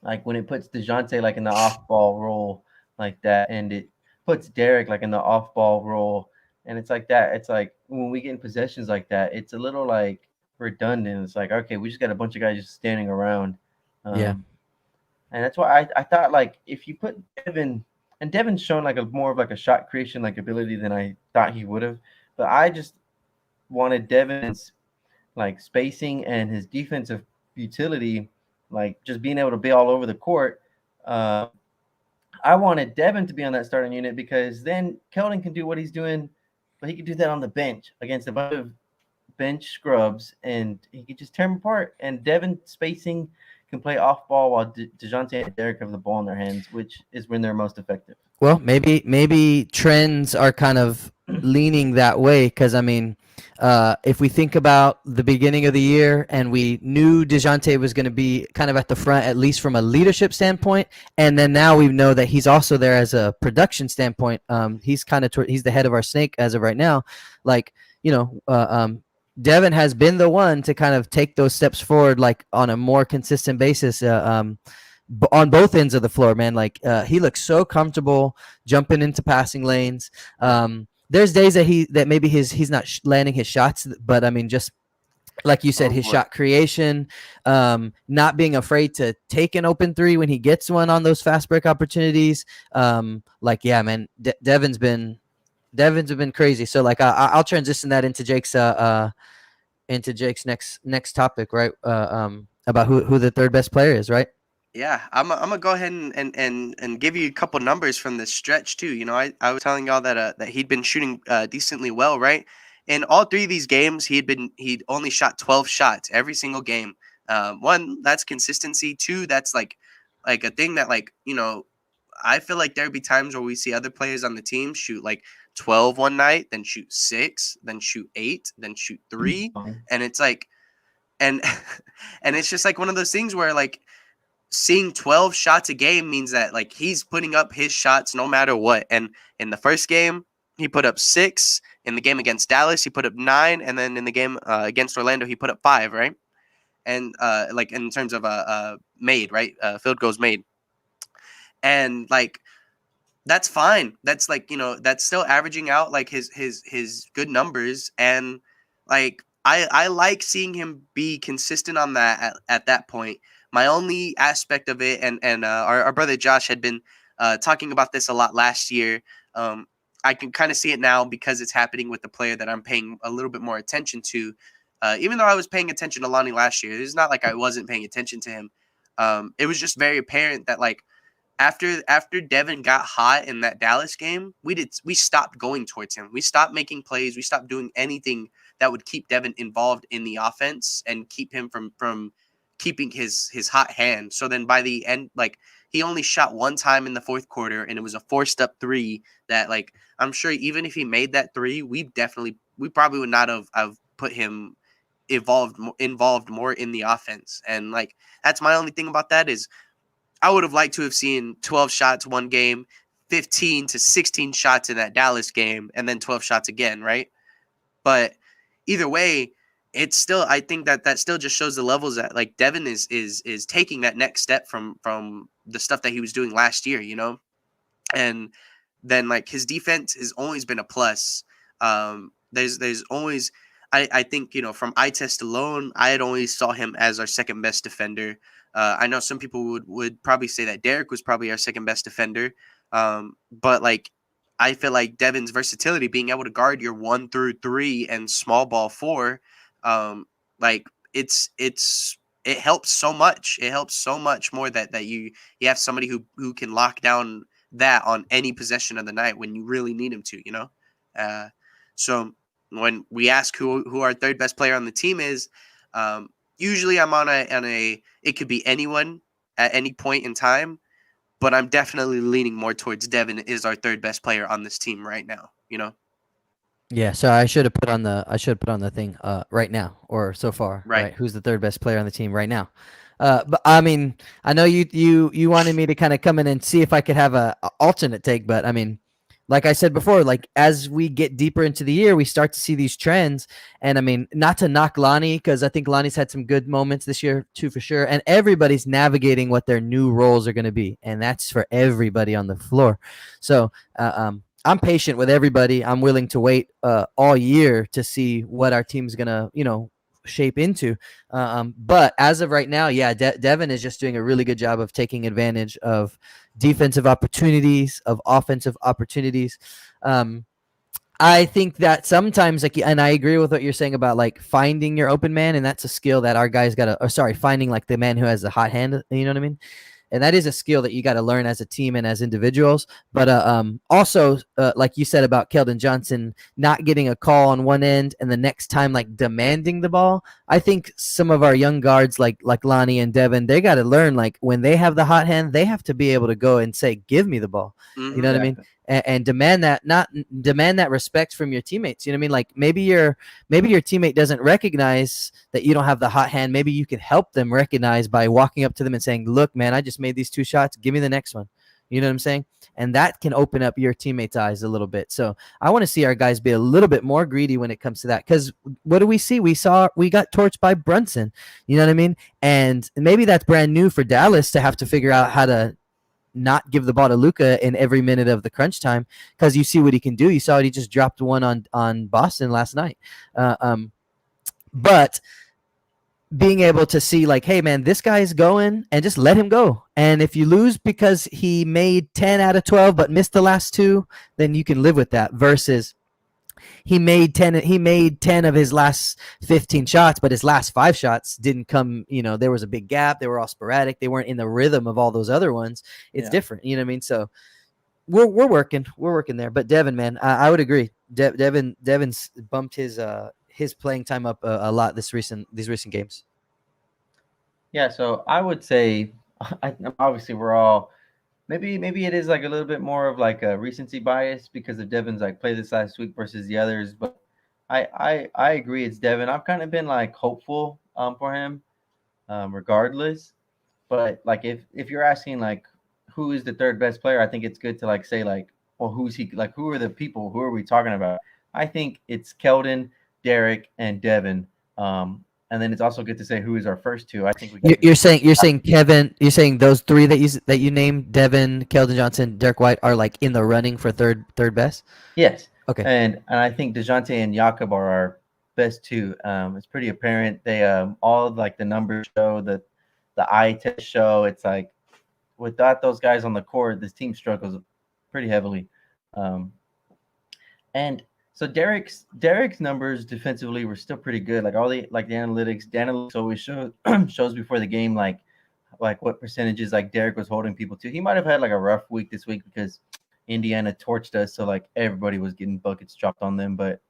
like when it puts DeJounte like in the off-ball role like that, and it puts Derek like in the off-ball role, and it's like that. It's like when we get in possessions like that, it's a little like redundant. It's like, okay, we just got a bunch of guys just standing around. And that's why I thought like if you put Devin, and Devin's shown like more of like a shot creation like ability than I thought he would have, but I just wanted Devin's like spacing and his defensive utility, like just being able to be all over the court. I wanted Devin to be on that starting unit, because then Keldon can do what he's doing, but he can do that on the bench against a bunch of bench scrubs, and he can just tear them apart. And Devin spacing can play off ball while DeJounte and Derek have the ball in their hands, which is when they're most effective. Well, maybe trends are kind of leaning that way because I mean, if we think about the beginning of the year and we knew DeJounte was going to be kind of at the front, at least from a leadership standpoint, and then now we know that he's also there as a production standpoint. He's kind of he's the head of our snake as of right now. Like, you know, Devin has been the one to kind of take those steps forward, like on a more consistent basis. On both ends of the floor, man. Like he looks so comfortable jumping into passing lanes. There's days that maybe he's not landing his shots, but I mean, just like you said, his shot creation, not being afraid to take an open three when he gets one on those fast break opportunities. Like, yeah, man, Devin's been crazy. So like, I'll transition that into Jake's next topic, right? About who the third best player is, right? Yeah, I'm gonna go ahead and give you a couple numbers from this stretch too. You know, I was telling y'all that he'd been shooting decently well, right? In all three of these games, he'd only shot 12 shots every single game. One, that's consistency. Two, that's like a thing that, like, you know, I feel like there'd be times where we see other players on the team shoot like 12 one night, then shoot 6, then shoot 8, then shoot 3, and it's like, and and it's just like one of those things where like, seeing 12 shots a game means that like he's putting up his shots no matter what. And in the first game, he put up 6. In the game against Dallas, he put up 9. And then in the game against Orlando, he put up 5, right? And like in terms of made, right? Field goals made. And like, that's fine. That's like, you know, that's still averaging out like his good numbers. And like, I like seeing him be consistent on that at that point. My only aspect of it, and our brother Josh had been talking about this a lot last year. I can kind of see it now because it's happening with the player that I'm paying a little bit more attention to. Even though I was paying attention to Lonnie last year, it's not like I wasn't paying attention to him. It was just very apparent that like after Devin got hot in that Dallas game, we stopped going towards him. We stopped making plays. We stopped doing anything that would keep Devin involved in the offense and keep him from keeping his hot hand. So then by the end, like, he only shot one time in the fourth quarter, and it was a forced up 3 that, like, I'm sure even if he made that 3, we probably would not have put him involved more in the offense. And like, that's my only thing about that is I would have liked to have seen 12 shots one game, 15 to 16 shots in that Dallas game, and then 12 shots again, right? But either way, it's still, I think that still just shows the levels that like Devin is taking that next step from the stuff that he was doing last year, you know? And then like his defense has always been a plus. There's always, I think, you know, from eye test alone, I had always saw him as our second best defender. I know some people would probably say that Derek was probably our second best defender. But like, I feel like Devin's versatility, being able to guard your 1 through 3 and small ball 4, like it helps so much. It helps so much more that you have somebody who can lock down that on any possession of the night when you really need him to, you know? So when we ask who our third best player on the team is, usually I'm on a it could be anyone at any point in time, but I'm definitely leaning more towards Devin is our third best player on this team right now, you know? Yeah, so I should have put on the thing right now or so far, right? Who's the third best player on the team right now? But I mean, I know you wanted me to kind of come in and see if I could have a alternate take, but I mean, like I said before, like as we get deeper into the year, we start to see these trends. And I mean, not to knock Lonnie, because I think Lonnie's had some good moments this year too, for sure. And everybody's navigating what their new roles are going to be, and that's for everybody on the floor. So I'm patient with everybody. I'm willing to wait all year to see what our team's gonna, shape into. But as of right now, yeah, Devin is just doing a really good job of taking advantage of defensive opportunities, of offensive opportunities. I think that sometimes, like, and I agree with what you're saying about like finding your open man, and that's a skill that our guys finding like the man who has the hot hand. You know what I mean? And that is a skill that you got to learn as a team and as individuals. But also, like you said about Keldon Johnson not getting a call on one end and the next time like demanding the ball, I think some of our young guards like Lonnie and Devin, they got to learn like when they have the hot hand, they have to be able to go and say, "Give me the ball." Mm-hmm. You know what I mean? and demand that, not demand that respect from your teammates. You know what I mean? Like maybe your teammate doesn't recognize that you don't have the hot hand. Maybe you can help them recognize by walking up to them and saying, "Look, man, I just made these 2 shots. Give me the next one." You know what I'm saying? And that can open up your teammates' eyes a little bit. So I want to see our guys be a little bit more greedy when it comes to that. Because what do we see? We got torched by Brunson. You know what I mean? And maybe that's brand new for Dallas to have to figure out how to not give the ball to Luka in every minute of the crunch time, because you see what he can do. You saw it; he just dropped one on Boston last night. But being able to see like, hey man, this guy's going, and just let him go. And if you lose because he made 10 out of 12 but missed the last 2, then you can live with that. Versus he made 10 of his last 15 shots, but his last 5 shots didn't come, there was a big gap. They were all sporadic. They weren't in the rhythm of all those other ones. It's different. You know what I mean? So we're working there. But Devin, man, I would agree. Devin's bumped his playing time up a lot these recent games. Yeah, so I would say, obviously we're all maybe it is like a little bit more of like a recency bias because of Devin's like play this last week versus the others, but I agree it's Devin. I've kind of been like hopeful for him regardless, but like if you're asking like who is the third best player, I think it's good to like say like, well, who's he, like who are the people, who are we talking about? I think it's Keldon, Derek, and Devin. And then it's also good to say who is our first 2. I think you're saying Kevin. You're saying those 3 that you named, Devin, Keldon Johnson, Derek White, are like in the running for third best. Yes. Okay. And I think DeJounte and Jakob are our best 2. It's pretty apparent. They all like the numbers show, the eye test show. It's like without those guys on the court, this team struggles pretty heavily. And so Derek's numbers defensively were still pretty good. Like all the analytics always shows before the game like what percentages like Derek was holding people to. He might have had like a rough week this week because Indiana torched us, so like everybody was getting buckets dropped on them. But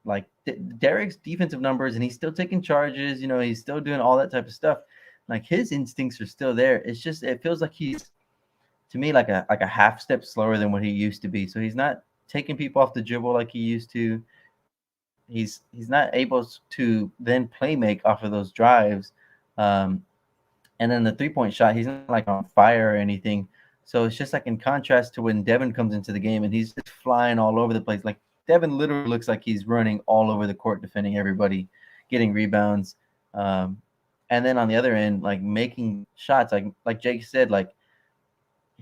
like Derek's defensive numbers, and he's still taking charges. He's still doing all that type of stuff. Like his instincts are still there. It's just it feels like he's, to me, like a half step slower than what he used to be. So he's not taking people off the dribble like he used to. He's not able to then play make off of those drives. And then the 3-point shot, he's not like on fire or anything. So it's just like in contrast to when Devin comes into the game and he's just flying all over the place. Like Devin literally looks like he's running all over the court, defending everybody, getting rebounds. And then on the other end, like making shots, like Jake said, like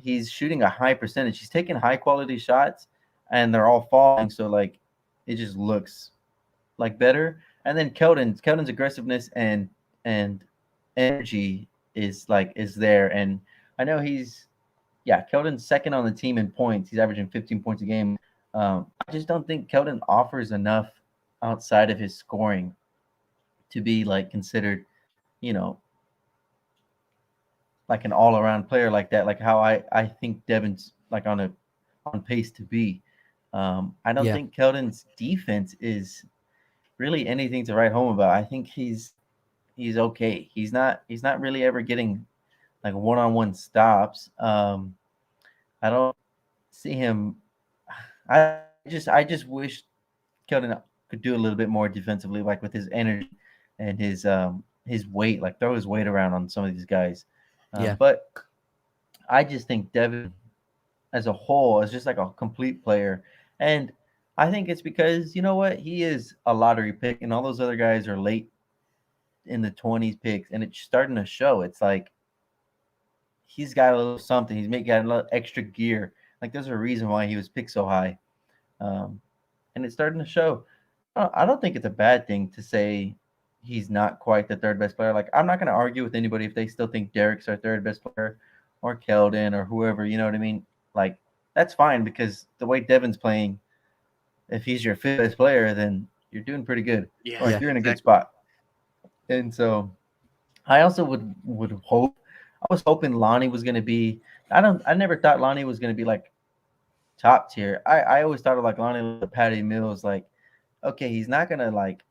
he's shooting a high percentage. He's taking high quality shots and they're all falling. So like it just looks like better. And then Keldon's aggressiveness and energy is there. And I know Keldon's second on the team in points. He's averaging 15 points a game. I just don't think Keldon offers enough outside of his scoring to be like considered, like an all-around player like that, like how I think Devin's like on pace to be. I don't think Keldon's defense is really anything to write home about. I think he's okay. He's not really ever getting like one-on-one stops. I don't see him. I just wish Keldon could do a little bit more defensively, like with his energy and his weight, like throw his weight around on some of these guys. But I just think Devin as a whole is just like a complete player. And I think it's because, you know what, he is a lottery pick and all those other guys are late in the 20s picks, and it's starting to show. It's like he's got a little something. He's got a little extra gear. Like there's a reason why he was picked so high. And it's starting to show. I don't think it's a bad thing to say he's not quite the third best player. Like I'm not going to argue with anybody if they still think Derek's our third best player or Keldon or whoever, you know what I mean? Like that's fine because the way Devin's playing, if he's your fifth best player, then you're doing pretty good. Yeah, you're in a good spot. And so I also would hope, I was hoping Lonnie was going to be, I never thought Lonnie was going to be like top tier. I always thought of like Lonnie with Patty Mills, like, okay, he's not going to like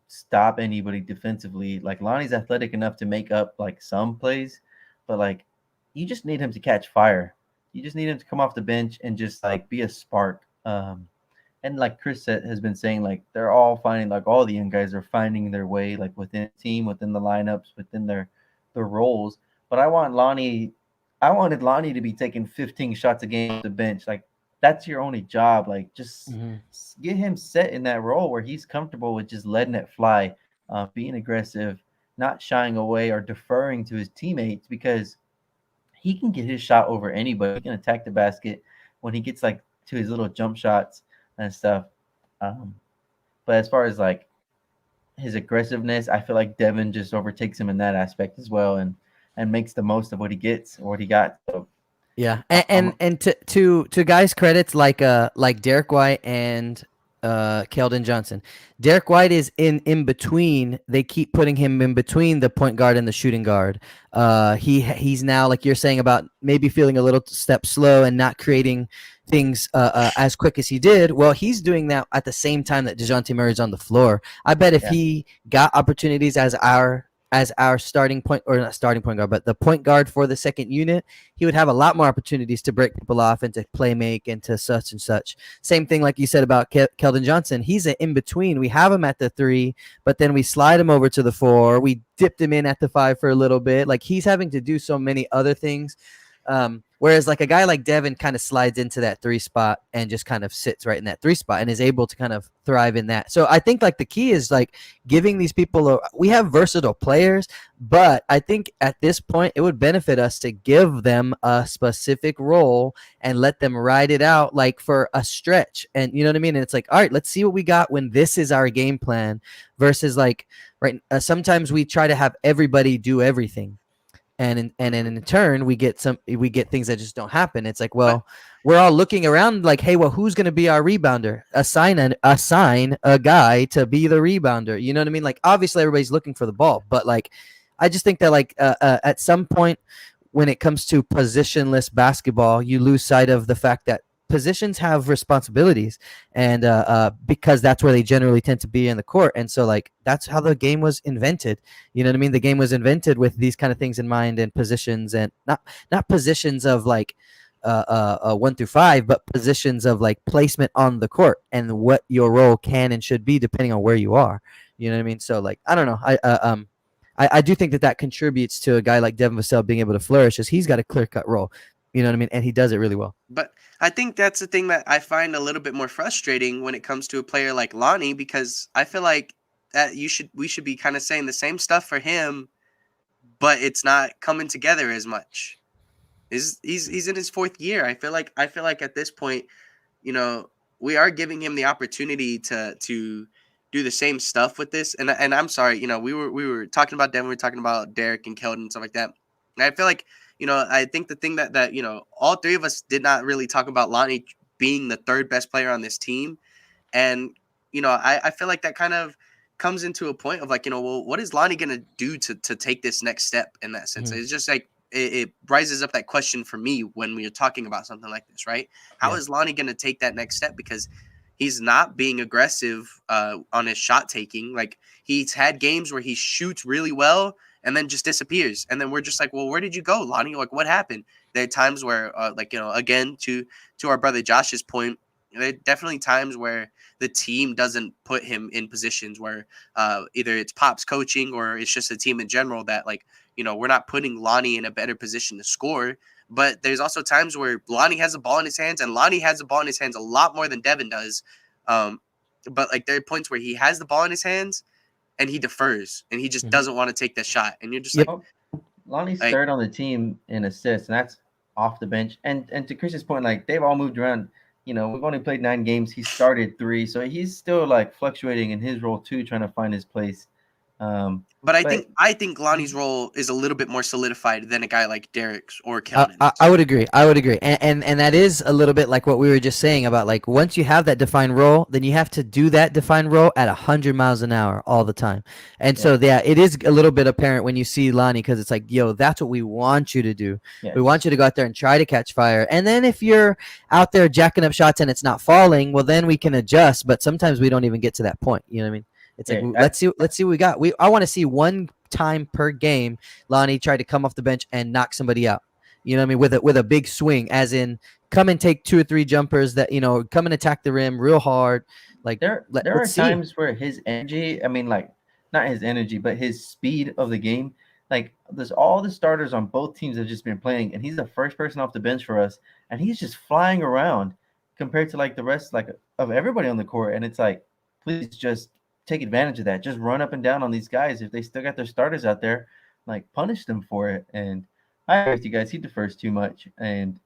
stop anybody defensively. Like Lonnie's athletic enough to make up like some plays, but like you just need him to catch fire. You just need him to come off the bench and just like be a spark. And like Chris has been saying, like they're all finding, like all the young guys are finding their way, like within the team, within the lineups, within their roles. But I wanted Lonnie to be taking 15 shots a game off the bench. Like that's your only job. Like just get him set in that role where he's comfortable with just letting it fly, being aggressive, not shying away or deferring to his teammates, because he can get his shot over anybody. He can attack the basket when he gets like to his little jump shots and stuff. But as far as like his aggressiveness, I feel like Devin just overtakes him in that aspect as well, and makes the most of what he gets or what he got. So yeah, and to guys' credits like Derek White and Keldon Johnson. Derek White is in between. They keep putting him in between the point guard and the shooting guard. He's now, like you're saying, about maybe feeling a little step slow and not creating things as quick as he did. Well, he's doing that at the same time that DeJounte Murray's on the floor. I bet if he got opportunities as our starting point, or not starting point guard, but the point guard for the second unit, he would have a lot more opportunities to break people off and to play make and to such and such. Same thing like you said about Keldon Johnson. He's an in-between. We have him at the 3, but then we slide him over to the 4. We dipped him in at the 5 for a little bit. Like he's having to do so many other things. Whereas like a guy like Devin kind of slides into that 3 spot and just kind of sits right in that 3 spot and is able to kind of thrive in that. So I think like the key is like giving these people we have versatile players, but I think at this point it would benefit us to give them a specific role and let them ride it out like for a stretch. And you know what I mean? And it's like, all right, let's see what we got when this is our game plan, versus like sometimes we try to have everybody do everything. And in turn, we get things that just don't happen. It's like, well, we're all looking around like, hey, well, who's going to be our rebounder? Assign a guy to be the rebounder. You know what I mean? Like, obviously, everybody's looking for the ball, but like, I just think that like at some point, when it comes to positionless basketball, you lose sight of the fact that positions have responsibilities, and because that's where they generally tend to be in the court. And so like that's how the game was invented. You know what I mean? The game was invented with these kind of things in mind, and positions, and not positions of like 1 through 5, but positions of like placement on the court and what your role can and should be depending on where you are. You know what I mean? So like, I don't know. I do think that contributes to a guy like Devin Vassell being able to flourish, as he's got a clear-cut role. You know what I mean? And he does it really well. But I think that's the thing that I find a little bit more frustrating when it comes to a player like Lonnie, because I feel like that we should be kind of saying the same stuff for him, but it's not coming together as much. He's in his 4th year. I feel like at this point, you know, we are giving him the opportunity to do the same stuff with this. And I'm sorry, you know, we were talking about Devin, we were talking about Derek and Keldon and stuff like that. And I feel like, you know, I think the thing that you know, all 3 of us did not really talk about Lonnie being the 3rd best player on this team. And, you know, I feel like that kind of comes into a point of like, you know, well, what is Lonnie going to do to take this next step in that sense? It's just like, it rises up that question for me when we are talking about something like this, right? How is Lonnie going to take that next step? Because he's not being aggressive on his shot taking. Like, he's had games where he shoots really well and then just disappears. And then we're just like, well, where did you go, Lonnie? Like, what happened? There are times where, like, you know, again, to our brother Josh's point, there are definitely times where the team doesn't put him in positions where either it's Pop's coaching or it's just the team in general that, like, you know, we're not putting Lonnie in a better position to score. But there's also times where Lonnie has the ball in his hands, and Lonnie has the ball in his hands a lot more than Devin does. But, like, there are points where he has the ball in his hands and he defers, and he just doesn't want to take the shot. And you're just like, Lonnie's 3rd on the team in assists, and that's off the bench. And to Chris's point, like, they've all moved around. You know, we've only played 9 games. He started 3, so he's still like fluctuating in his role too, trying to find his place. But I think Lonnie's role is a little bit more solidified than a guy like Derek's or Keldon's. I would agree. And that is a little bit like what we were just saying about, like, once you have that defined role, then you have to do that defined role at 100 miles an hour all the time. And so, it is a little bit apparent when you see Lonnie, because it's like, yo, that's what we want you to do. Yeah. We want you to go out there and try to catch fire. And then if you're out there jacking up shots and it's not falling, well, then we can adjust. But sometimes we don't even get to that point. You know what I mean? It's like, let's see what we got. I want to see one time per game Lonnie try to come off the bench and knock somebody out. You know what I mean? With a big swing, as in come and take 2 or 3 jumpers that, come and attack the rim real hard. Like There are let's see. times where his energy, I mean, like not his energy, but his speed of the game. Like there's all the starters on both teams have just been playing, and he's the first person off the bench for us, and he's just flying around compared to like the rest like of everybody on the court. And it's like, please just take advantage of that. Just run up and down on these guys if they still got their starters out there, like punish them for it. And I agree with you guys. He defers too much, and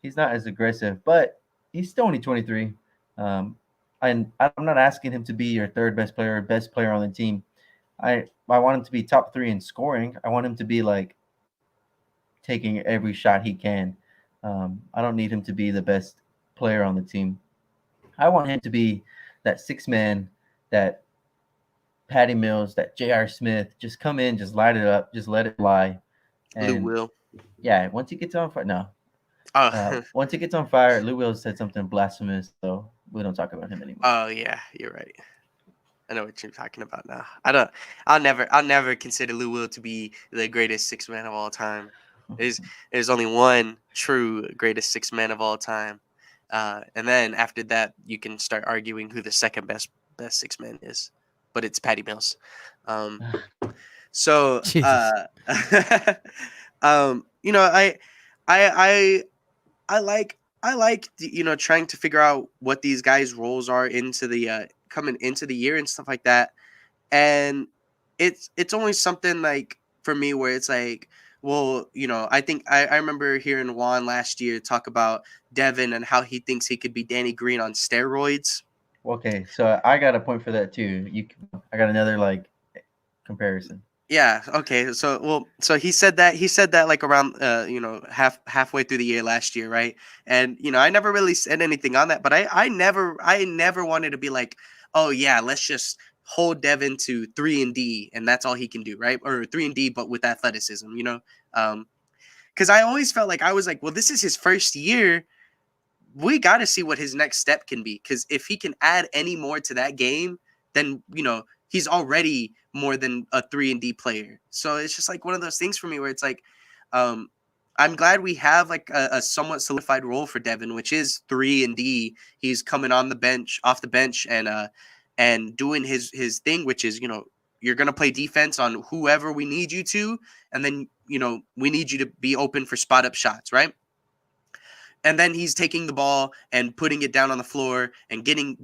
he's not as aggressive, but he's still only 23. Um, and I'm not asking him to be your third best player or best player on the team. I want him to be top 3 in scoring. I want him to be like taking every shot he can. I don't need him to be the best player on the team. I want him to be that 6 man, that Patty Mills, that J.R. Smith. Just come in, just light it up, just let it fly. Lou And Will. yeah, once he gets on fire, no. Oh, Once he gets on fire, Lou Will said something blasphemous, so we don't talk about him anymore. oh yeah, you're right. I know what you're talking about now. I don't. I'll never consider Lou Will to be the greatest 6 man of all time. There's only one true greatest 6 man of all time, and then after that, you can start arguing who the second best 6 man is, but it's Patty Mills. So, Jesus. you know, I I like trying to figure out what these guys' roles are into the coming into the year and stuff like that. And it's always something like for me where it's like, well, I think I remember hearing Juan last year talk about Devin and how he thinks he could be Danny Green on steroids. Okay, so I got a point for that too. I got another like comparison. Yeah. Okay. So he said that like around halfway through the year last year, right? And I never really said anything on that, but I never wanted to be like, oh yeah, let's just hold Devin to 3 and D, and that's all he can do, right? Or 3 and D, but with athleticism, because I always felt like I was like, well, this is his first year. We got to see what his next step can be, because if he can add any more to that game, then he's already more than a 3 and D player. So it's just like one of those things for me where it's like, I'm glad we have like a somewhat solidified role for Devin, which is 3 and D. He's coming off the bench, and doing his thing, which is you're gonna play defense on whoever we need you to, and then we need you to be open for spot up shots, right? And then he's taking the ball and putting it down on the floor and getting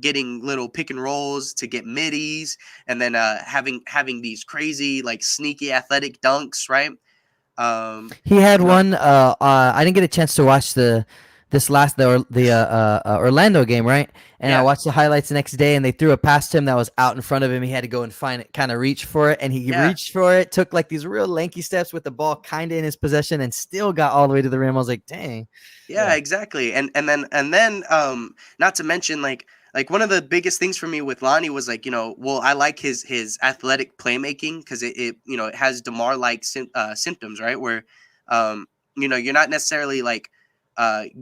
little pick and rolls to get middies, and then having these crazy like sneaky athletic dunks, right? He had You know, one. I didn't get a chance to watch the Orlando game, right? And I yeah, watched the highlights the next day, and they threw it past him that was out in front of him. He had to go and find it, kind of reach for it, and he yeah, reached for it, took like these real lanky steps with the ball kind of in his possession, and still got all the way to the rim. I was like, dang. yeah, exactly. And then not to mention like one of the biggest things for me with Lonnie was like, well, I like his athletic playmaking, because it has DeMar like symptoms, right? Where you're not necessarily like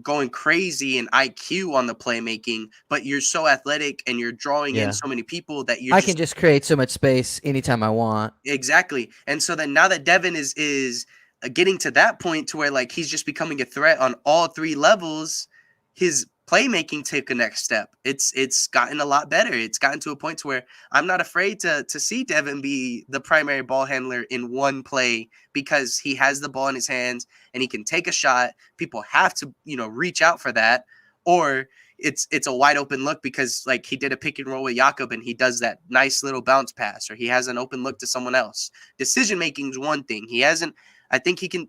going crazy in IQ on the playmaking, but you're so athletic and you're drawing in Yeah. so many people that you're I just can just create so much space anytime I want. exactly. And so then now that Devin is getting to that point to where like he's just becoming a threat on all 3 levels, his playmaking took a next step. It's gotten a lot better. It's gotten to a point to where I'm not afraid to see Devin be the primary ball handler in one play, because he has the ball in his hands and he can take a shot. People have to, reach out for that, or it's a wide open look because like he did a pick and roll with Jakob and he does that nice little bounce pass, or he has an open look to someone else. Decision making is one thing. He hasn't. I think he can.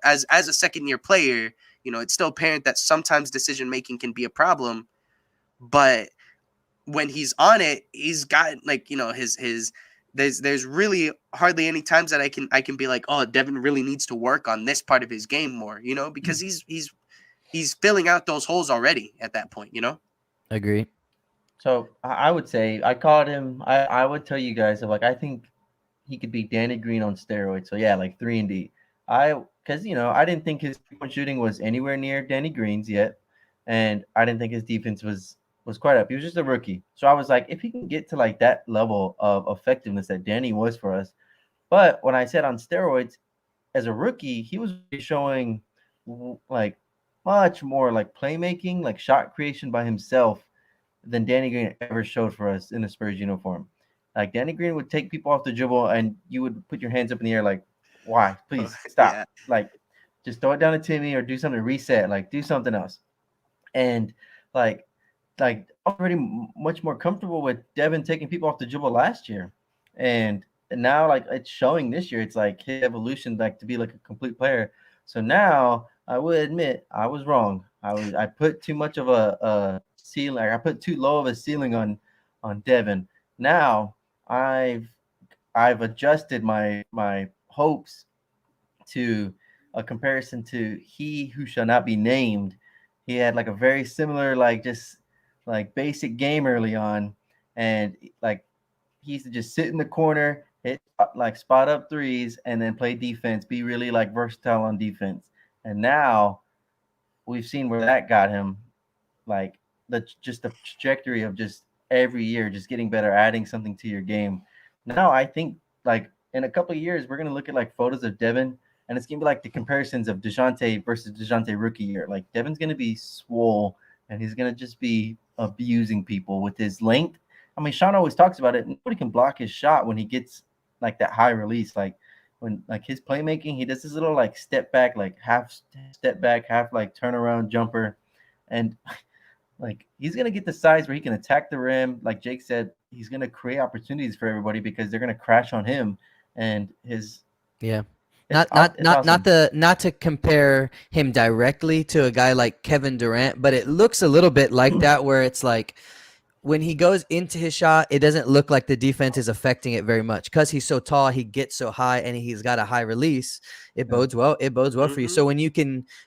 As a second year player, it's still apparent that sometimes decision making can be a problem. But when he's on it, he's got like his. There's really hardly any times that I can be like, oh, Devin really needs to work on this part of his game more, because he's filling out those holes already at that point, Agree. So I would say I called him. I would tell you guys like I think he could be Danny Green on steroids. So yeah, like 3 and D. Because I didn't think his 3-point shooting was anywhere near Danny Green's yet, and I didn't think his defense was quite up. He was just a rookie, so I was like, if he can get to like that level of effectiveness that Danny was for us. But when I said on steroids, as a rookie, he was showing like much more like playmaking, like shot creation by himself than Danny Green ever showed for us in the Spurs uniform. Like Danny Green would take people off the dribble, and you would put your hands up in the air, like, "Why? Please stop! Yeah. Like, just throw it down to Timmy or do something to reset. Like, do something else." And like, I'm already much more comfortable with Devin taking people off the dribble last year, and now like it's showing this year. It's like his evolution, like to be like a complete player. So now I would admit I was wrong. I put too much of a ceiling. I put too low of a ceiling on Devin. Now I've I've adjusted my hopes to a comparison to He Who Shall Not Be Named. He had like a very similar, like just like basic game early on, and like he used to just sit in the corner, hit like spot up threes, and then play defense, be really like versatile on defense. And now we've seen where that got him, like the trajectory of just every year just getting better, adding something to your game. Now I think like in a couple of years we're gonna look at like photos of Devin, and it's gonna be like the comparisons of DeJounte versus DeJounte rookie year. Like Devin's gonna be swole, and he's gonna just be abusing people with his length. I mean, Sean always talks about it. Nobody can block his shot when he gets like that high release. Like when like his playmaking, he does this little like step back, like half step back, half like turnaround jumper, and like he's gonna get the size where he can attack the rim. Like Jake said, he's gonna create opportunities for everybody because they're gonna crash on him. And his Yeah. it's it's Not awesome. the not to compare him directly to a guy like Kevin Durant, but it looks a little bit like that where it's like when he goes into his shot, it doesn't look like the defense is affecting it very much because he's so tall, he gets so high, and he's got a high release. It bodes well. It bodes well for you. Hmm. So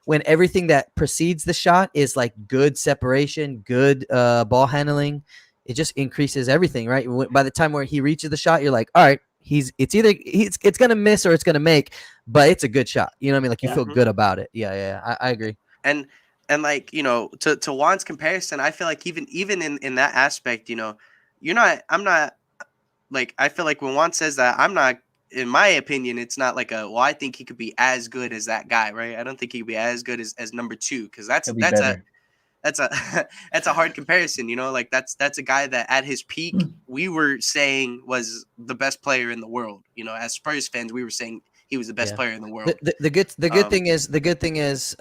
when everything that precedes the shot is like good separation, good ball handling, it just increases everything, right? By the time where he reaches the shot, you're like, all right, it's gonna miss or it's gonna make, but it's a good shot. You know what I mean? Like you Yeah. feel good about it. Yeah. I agree. and and like to Juan's comparison, I feel like even in that aspect, I'm not like, I feel like when Juan says that, I'm not, in my opinion, it's not like I think he could be as good as that guy, right? I don't think he could be as good as number two, because He'll be better. that's a that's a hard comparison, like that's a guy that at his peak we were saying was the best player in the world. As Spurs fans, we were saying he was the best Yeah. player in the The, world. the, the good the good thing is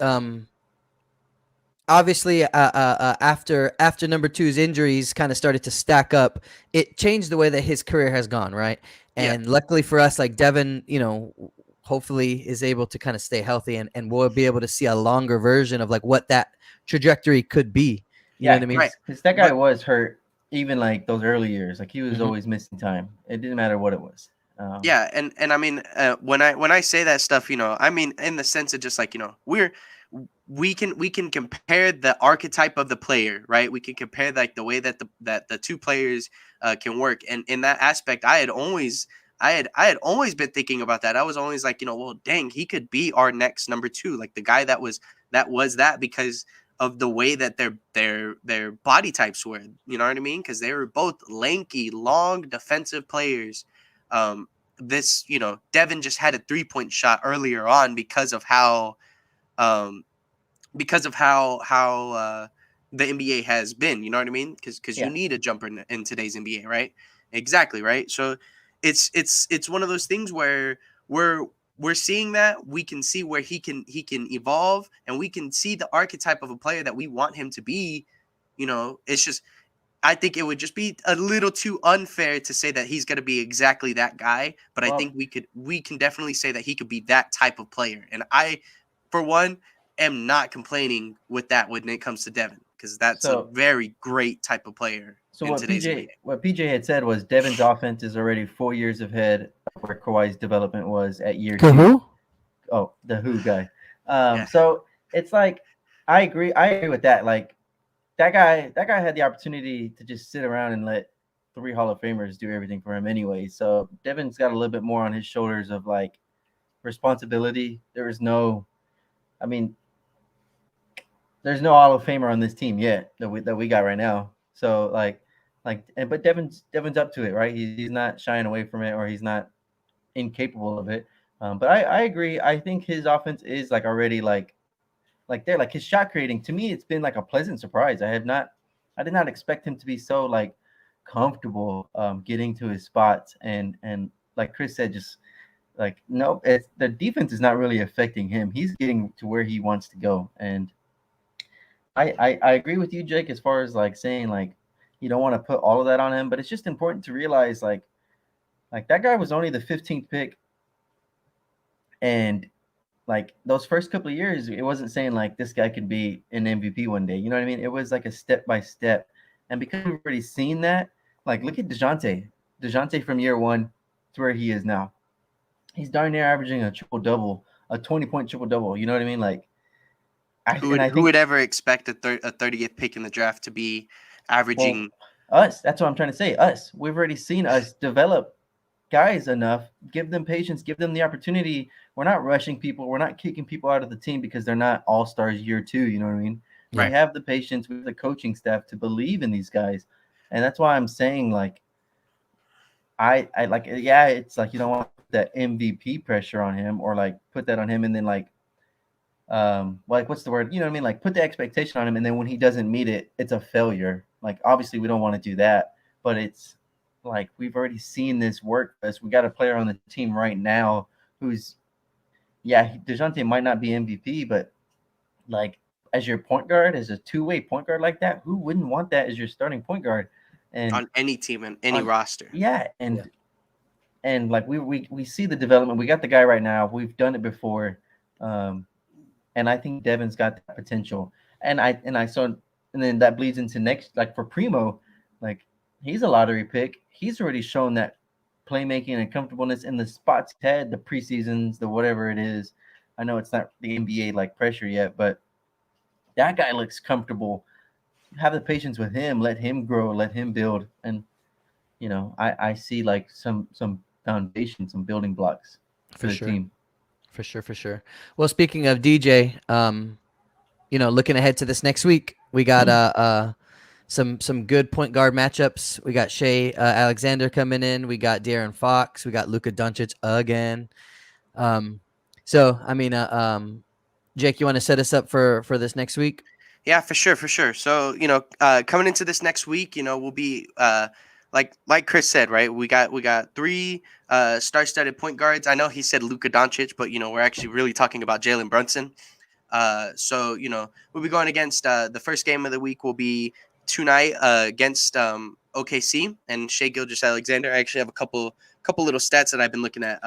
obviously after number two's injuries kind of started to stack up, it changed the way that his career has gone, right? Yeah. And luckily for us, like Devin, hopefully is able to kind of stay healthy, and we'll be able to see a longer version of like what that trajectory could be. You know Yeah, what I mean? Right. because that guy But was hurt even like those early years. Like he was Mhm. always missing time. It didn't matter what it was. yeah, and I mean, when I say that stuff, I mean in the sense of just like, we can compare the archetype of the player, right? We can compare like the way that the two players can work, and in that aspect, I had always been thinking about that. I was always like, well, dang, he could be our next number two, like the guy that because of the way that their body types were. You know what I mean? Because they were both lanky, long defensive players. This, Devin just had a 3-point shot earlier on um, because of how the NBA has been. You know what I mean? Because you Yeah. need a jumper in today's NBA, right? Exactly, right. So it's one of those things where we're seeing that we can see where he can evolve, and we can see the archetype of a player that we want him to be. It's just, I think it would just be a little too unfair to say that he's going to be exactly that guy, but I Well, think we can definitely say that he could be that type of player. And I, for one, am not complaining with that when it comes to Devin, because that's a so very great type of player so in what today's NBA. PJ had said was Devin's offense is already 4 years ahead of where Kawhi's development was at year two. Who? Oh, the Who guy. Yeah. So it's like I agree. I agree with that. Like that guy had the opportunity to just sit around and let three Hall of Famers do everything for him anyway. So Devin's got a little bit more on his shoulders of like responsibility. There is no, I mean, there's no Hall of Famer on this team yet that we got right now. So but Devin's up to it, right? He's not shying away from it, or he's not incapable of it. But I agree. I think his offense is like already like like there, like his shot creating. To me, it's been like a pleasant surprise. I did not expect him to be so like comfortable getting to his spots and like Chris said, just like no, it's the defense is not really affecting him. He's getting to where he wants to go, and I agree with you, Jake, as far as like saying like you don't want to put all of that on him, but it's just important to realize like that guy was only the 15th pick, and like those first couple of years, it wasn't saying like this guy could be an MVP one day. You know what I mean? It was like a step by step, and because we've already seen that, like look at Dejounte from year one to where he is now. He's darn near averaging a triple double, a 20-point triple double. You know what I mean? Like, I Who would think ever expect a 30th pick in the draft to be well, averaging? us. That's what I'm trying to say. Us. We've already seen us develop guys enough. Give them patience. Give them the opportunity. We're not rushing people. We're not kicking people out of the team because they're not all stars year two. You know what I mean? We Right. have the patience with the coaching staff to believe in these guys, and that's why I'm saying like I like yeah, it's like you don't want to put that MVP pressure on him or like put that on him and then like what's the word? You know what I mean? Like put the expectation on him and then when he doesn't meet it, it's a failure. Like obviously we don't want to do that, but it's like we've already seen this work for us. We got a player on the team right now who's yeah, DeJounte might not be MVP, but like as your point guard, as a two-way point guard like that, who wouldn't want that as your starting point guard? And On any team and any on roster. yeah, Yeah. and like we see the development. We got the guy right now. We've done it before, and I think Devin's got that potential. And I saw, and then that bleeds into next like for Primo, like he's a lottery pick. He's already shown that playmaking and comfortableness in the spots he's had, the preseasons, the whatever it is. I know it's not the NBA like pressure yet, but that guy looks comfortable. Have the patience with him. Let him grow. Let him build. And I see like some foundation, some building blocks for For the sure. team. For sure. Well, speaking of DJ, looking ahead to this next week, we got some good point guard matchups. We got Shea Alexander coming in. We got De'Aaron Fox. We got Luka Doncic again. So I mean, Jake, you want to set us up for this next week? Yeah, for sure, for sure. So, coming into this next week, we'll be like Chris said, right? We got three star-studded point guards. I know he said Luka Doncic, but we're actually really talking about Jalen Brunson. So we'll be going against the first game of the week will be tonight against OKC and Shea Gilgeous-Alexander. I actually have a couple little stats that I've been looking at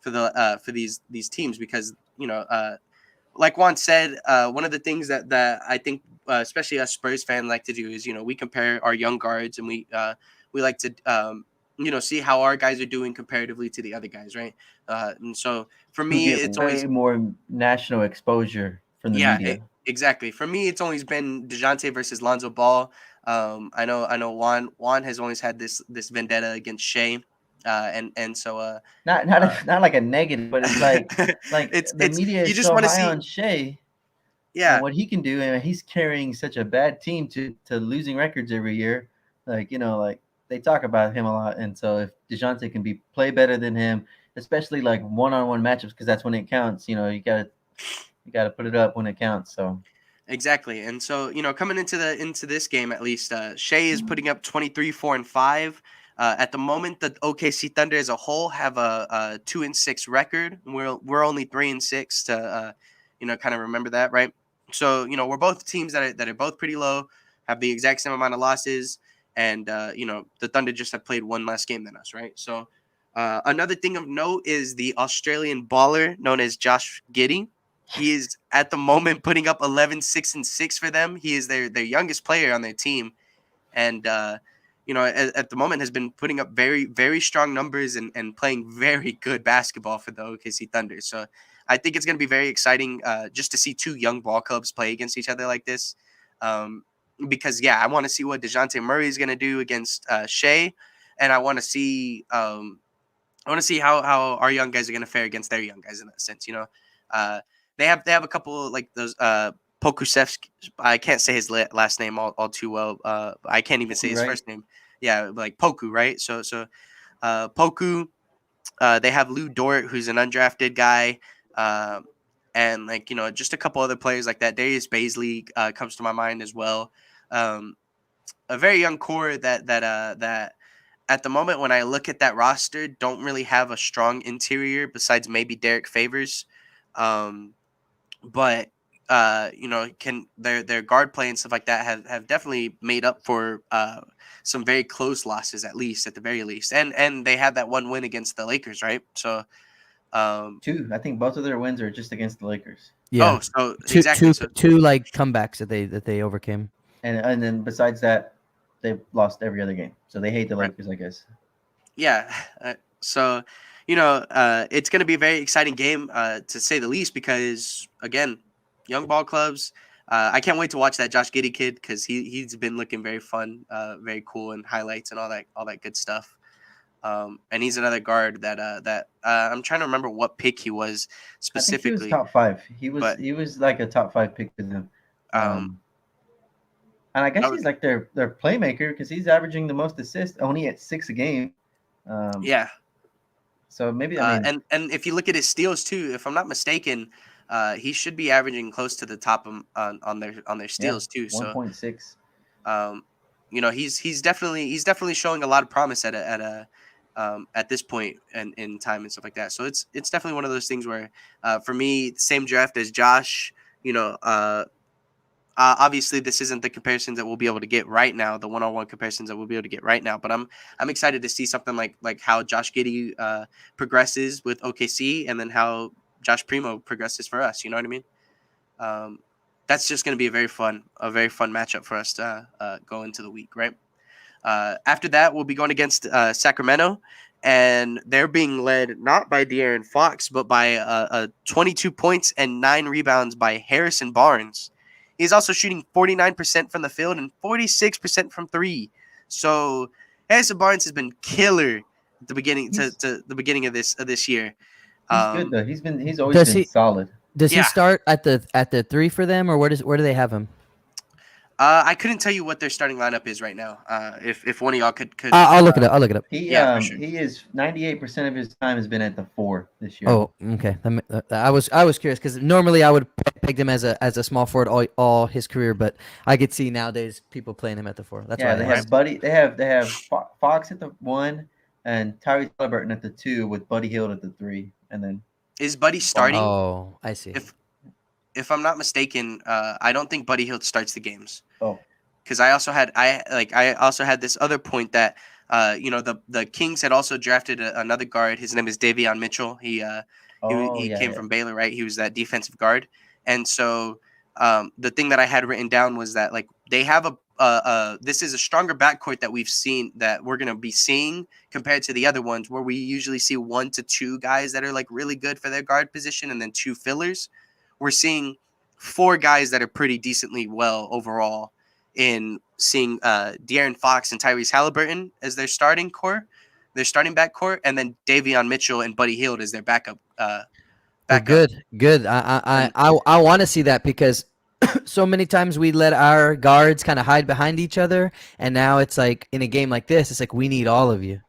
for these teams because like Juan said, one of the things that I think, especially us Spurs fans, like to do is, we compare our young guards and we like to, see how our guys are doing comparatively to the other guys, right? And so for Who me, get it's way always, more national exposure from the yeah, media. exactly. For me, it's always been DeJounte versus Lonzo Ball. I know Juan has always had this vendetta against Shea, and so Not like a negative, but it's like the it's media you is just so want to high see, on Shea and yeah. what he can do, and he's carrying such a bad team to losing records every year. Like they talk about him a lot, and so if Dejounte can play better than him, especially like one-on-one matchups, because that's when it counts. You gotta put it up when it counts. So Exactly. And so, coming into this game at least, Shea is putting up 23, 4, and 5. At the moment, the OKC Thunder as a whole have a 2-6 record. We're only 3-6 to kind of remember that, right? So, we're both teams that are both pretty low, have the exact same amount of losses, and the Thunder just have played one less game than us, right? So, another thing of note is the Australian baller known as Josh Giddey. He is at the moment putting up 11, 6, and 6 for them. He is their youngest player on their team, and at the moment has been putting up very, very strong numbers and playing very good basketball for the OKC Thunder. So I think it's going to be very exciting just to see two young ball clubs play against each other like this. Because I want to see what DeJounte Murray is going to do against Shea, and I want to see how our young guys are going to fare against their young guys in that sense. They have a couple like those Pokusevsky. I can't say his last name all too well. I can't even say his right, first name. Yeah, like Poku, right? So Poku. They have Lou Dort, who's an undrafted guy. and like just a couple other players like that. Darius Baisley comes to my mind as well. A very young core that at the moment when I look at that roster don't really have a strong interior besides maybe Derek Favors, but can their guard play and stuff like that have definitely made up for some very close losses at the very least, and they had that one win against the Lakers, right? So Two. I think both of their wins are just against the Lakers. Yeah. so Two, exactly. So two like comebacks that they overcame. And then besides that, they've lost every other game. So they hate the Right. Lakers, I guess. yeah, so it's going to be a very exciting game to say the least, because again, young ball clubs. I can't wait to watch that Josh Giddey kid, because he's been looking very fun, very cool in highlights and all that good stuff. And he's another guard that I'm trying to remember what pick he was specifically. I think he was top 5. but, He was like a top 5 pick to them. And I guess he's like their playmaker, because he's averaging the most assists, only at 6 a game. Yeah. So maybe and if you look at his steals too, if I'm not mistaken, he should be averaging close to the top on their steals too. So 1.6. He's definitely showing a lot of promise at this point in time and stuff like that. So it's definitely one of those things where for me, same draft as Josh. Obviously, this isn't the comparisons that we'll be able to get right now, the one-on-one comparisons that we'll be able to get right now. But I'm excited to see something like how Josh Giddey progresses with OKC, and then how Josh Primo progresses for us. You know what I mean? That's just going to be a very fun matchup for us to go into the week, right? After that, we'll be going against Sacramento, and they're being led not by De'Aaron Fox, but by 22 points and 9 rebounds by Harrison Barnes. He's also shooting 49% from the field and 46% from 3. So Harrison Barnes has been killer at the beginning to the beginning of this year. He's good though. He's always been solid. Does he start at the 3 for them, or where do they have him? I couldn't tell you what their starting lineup is right now. If one of y'all could I'll look it up. He sure. He is 98% of his time has been at the 4 this year. Oh, okay. I was curious, because normally I would peg him as a small forward all his career, but I could see nowadays people playing him at the 4. That's why they have Buddy. They have Fox at the 1 and Tyrese Halliburton at the 2 with Buddy Hield at the 3, and then is Buddy starting? Oh, I see. If I'm not mistaken, I don't think Buddy Hield starts the games. Oh, because I also had this other point that the Kings had also drafted another guard. His name is Davion Mitchell. He came from Baylor, right? He was that defensive guard. And so the thing that I had written down was that like they have this is a stronger backcourt that we've seen, that we're gonna be seeing compared to the other ones, where we usually see 1 to 2 guys that are like really good for their guard position and then 2 fillers. We're seeing 4 guys that are pretty decently well overall, in seeing De'Aaron Fox and Tyrese Halliburton as their starting backcourt, and then Davion Mitchell and Buddy Hield as their backup. Good. I want to see that, because so many times we let our guards kind of hide behind each other, and now it's like in a game like this, it's like we need all of you.